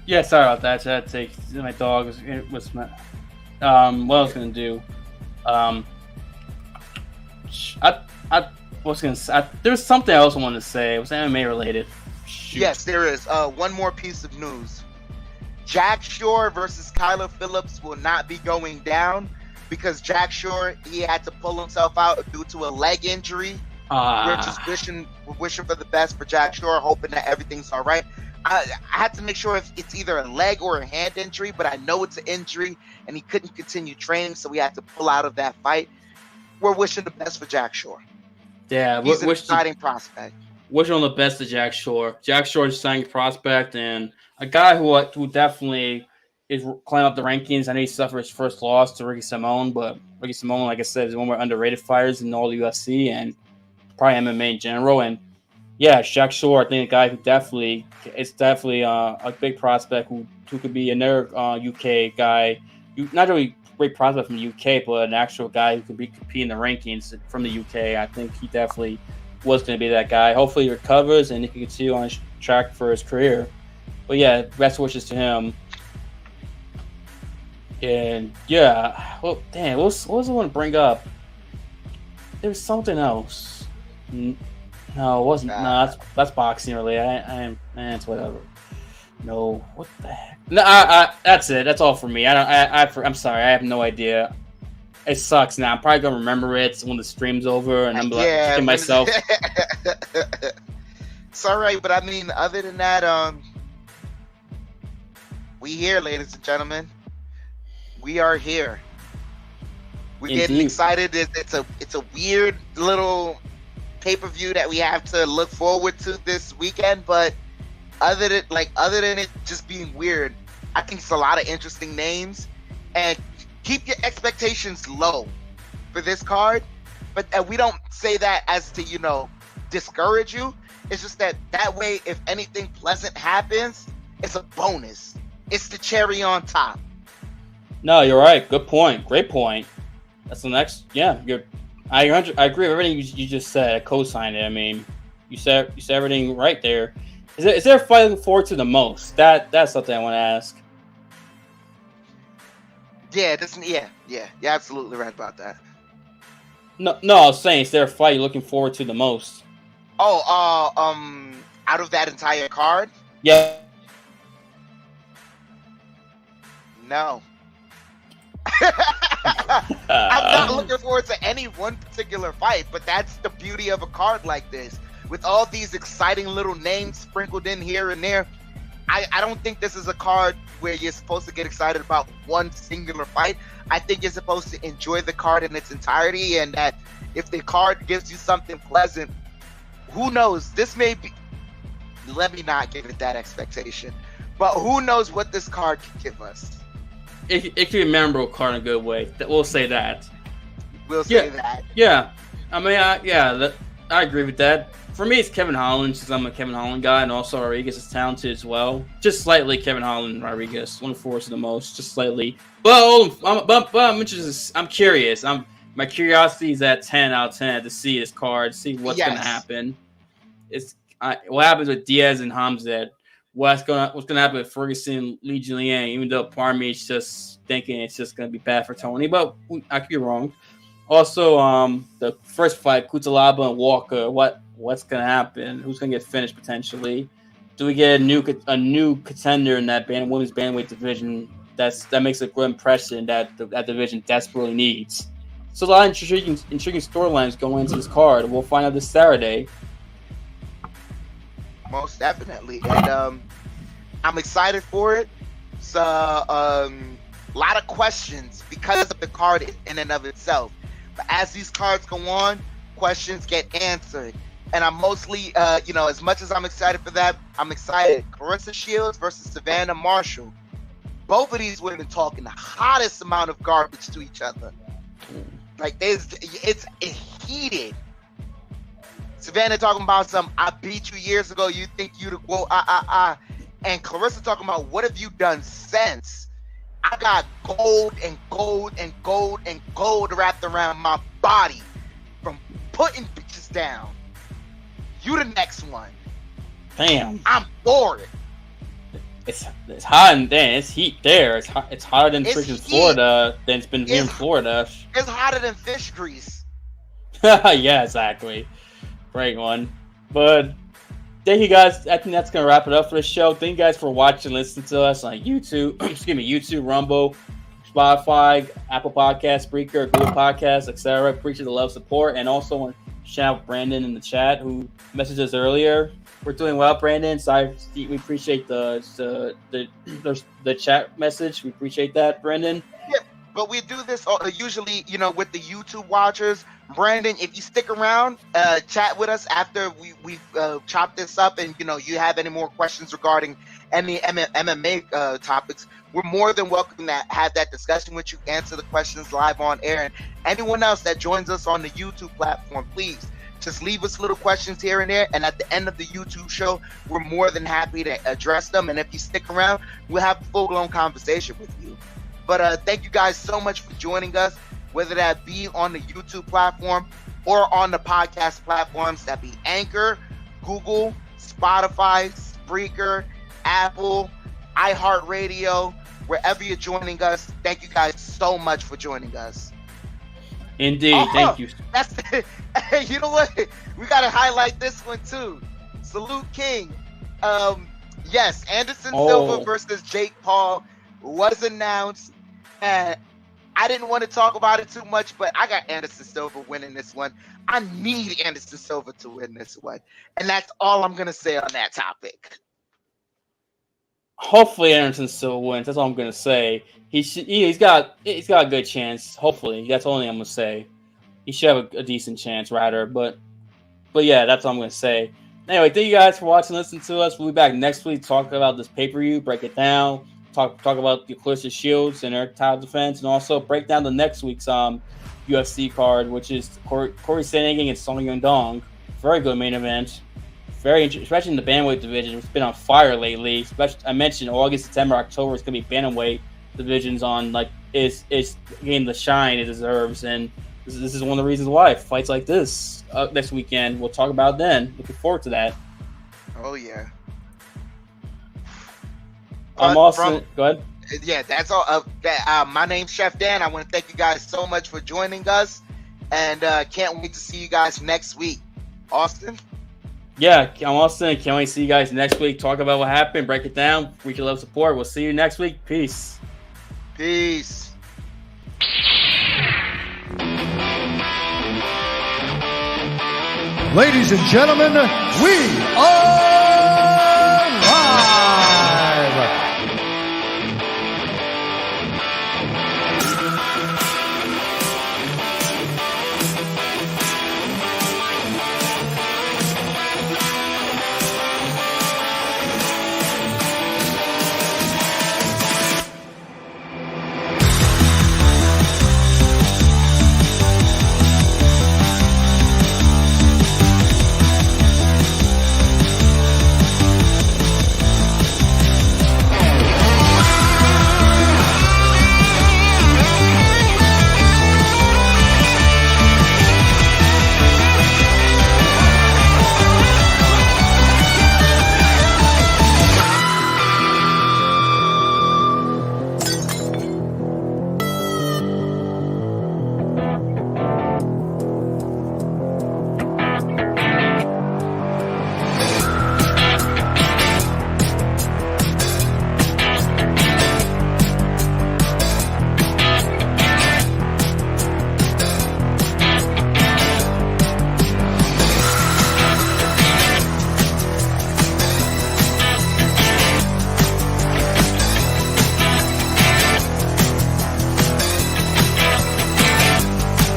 Yeah, sorry about that. I had to take my dog. What I was gonna do? I was gonna say, there's something else I wanted to say. It was MMA related. Shoot. Yes, there is. One more piece of news. Jack Shore versus Kyler Phillips will not be going down because Jack Shore, he had to pull himself out due to a leg injury. We're just wishing for the best for Jack Shore, hoping that everything's all right. I had to make sure if it's either a leg or a hand injury, but I know it's an injury and he couldn't continue training, so we had to pull out of that fight. We're wishing the best for Jack Shore. Yeah, he's an exciting prospect. Wishing all the best to Jack Shore. Jack Shore is a exciting prospect and a guy who definitely is climbing up the rankings. I know he suffered his first loss to Ricky Simone, but Ricky Simone, like I said, is one of our underrated fighters in all the UFC and probably MMA in general. And yeah, Jack Shore, I think a guy who definitely a big prospect who could be another UK guy. Not really great prospect from the UK, but an actual guy who could compete in the rankings from the UK. I think he definitely was going to be that guy. Hopefully he recovers and he can continue on his track for his career. But yeah, best wishes to him. And yeah, well, damn, what was I want to bring up? There was something else. No, it wasn't. No, that's boxing related. It's whatever. No, what the heck? No, that's it. That's all for me. I'm sorry. I have no idea. It sucks now. I'm probably gonna remember it when the stream's over, and I'm kicking myself. It's all right, but I mean, other than that, we here, ladies and gentlemen. We are here. We're getting excited. It's a weird little pay-per-view that we have to look forward to this weekend, but other than it just being weird, I think it's a lot of interesting names. And keep your expectations low for this card, but we don't say that as to discourage you. It's just that way, if anything pleasant happens, it's a bonus. It's the cherry on top. No, you're right. Good point. Great point. That's the next. Yeah, I agree with everything you just said. I co-signed it. I mean, you said everything right there. Is there a fight looking forward to the most? That's something I want to ask. Yeah, you're absolutely right about that. No, I was saying, is there a fight you're looking forward to the most? Oh, out of that entire card? Yeah. No. I'm not looking forward to any one particular fight, but that's the beauty of a card like this. With all these exciting little names sprinkled in here and there, I don't think this is a card where you're supposed to get excited about one singular fight. I think you're supposed to enjoy the card in its entirety, and that if the card gives you something pleasant, who knows? This may be... Let me not give it that expectation. But who knows what this card can give us? It could be a memorable card in a good way. We'll say that. We'll say that. Yeah. I mean, I agree with that. For me, it's Kevin Holland, since I'm a Kevin Holland guy, and also Rodriguez is talented as well. Just slightly, Kevin Holland and Rodriguez. One force the most, just slightly. But I'm interested. I'm curious. My curiosity is at 10 out of 10 to see this card, see what's going to happen. What happens with Diaz and Hamzat? What's gonna happen with Ferguson, Li Jinliang? Even though part of me is just thinking it's just gonna be bad for Tony, but I could be wrong. Also, the first fight, Kutalaba and Walker. What's gonna happen? Who's gonna get finished potentially? Do we get a new contender in that women's bantamweight division that makes a good impression that that division desperately needs. So a lot of intriguing storylines going into this card. We'll find out this Saturday. Most definitely, and I'm excited for it. So a lot of questions because of the card in and of itself. But as these cards go on, questions get answered. And I'm mostly, as much as I'm excited for that, I'm excited. Clarissa Shields versus Savannah Marshall. Both of these women talking the hottest amount of garbage to each other. Like, it's heated. Savannah talking about I beat you years ago. You think you'd go, And Clarissa talking about, what have you done since? I got gold and gold and gold and gold wrapped around my body from putting bitches down. You the next one. Damn. I'm for it. It's hot and then it's heat there. It's hotter than freaking Florida than it's been here in Florida. It's hotter than fish grease. Yeah, exactly. Great one. But thank you guys. I think that's gonna wrap it up for the show. Thank you guys for watching, listening to us on YouTube. YouTube, Rumble, Spotify, Apple Podcasts, Spreaker, Google Podcasts, etc. Appreciate the love, support, and also want to shout out Brandon in the chat who messaged us earlier. We're doing well, Brandon. So we appreciate the chat message. We appreciate that, Brandon. Yeah, but we do this usually, with the YouTube watchers. Brandon, if you stick around, chat with us after we've chopped this up, and you have any more questions regarding any MMA topics, we're more than welcome to have that discussion with you, answer the questions live on air. And anyone else that joins us on the YouTube platform, please just leave us little questions here and there, and at the end of the YouTube show, we're more than happy to address them. And if you stick around, we'll have a full-blown conversation with you. But thank you guys so much for joining us, whether that be on the YouTube platform or on the podcast platforms, that be Anchor, Google, Spotify, Spreaker, Apple, iHeartRadio, wherever you're joining us. Thank you guys so much for joining us. Indeed, thank you. Hey, you know what? We got to highlight this one too. Salute King. Yes, Anderson Silva versus Jake Paul was announced. And I didn't want to talk about it too much, but I got Anderson Silva winning this one. I need Anderson Silva to win this one. And that's all I'm going to say on that topic. Hopefully Anderson Silva wins. That's all I'm going to say. He's got a good chance. Hopefully. That's all I'm going to say. He should have a decent chance, rather. But yeah, that's all I'm going to say. Anyway, thank you guys for watching, listening to us. We'll be back next week, talk about this pay-per-view, break it down, talk about the Clarissa Shields and their title defense, and also break down the next week's UFC card, which is Corey Sandhagen and Song Yadong. Very good main event. Very interesting, especially in the bantamweight division. It's been on fire lately. Especially, I mentioned August, September, October. It's gonna be bantamweight divisions on it's getting the shine it deserves, and this is one of the reasons why fights like this next weekend. We'll talk about then. Looking forward to that. Oh yeah. Go ahead. Yeah, that's all. My name's Chef Dan. I want to thank you guys so much for joining us, and can't wait to see you guys next week. Austin. Yeah, I'm Austin. Can't wait to see you guys next week. Talk about what happened, break it down, reach your love support. We'll see you next week. Peace. Peace. Ladies and gentlemen, we are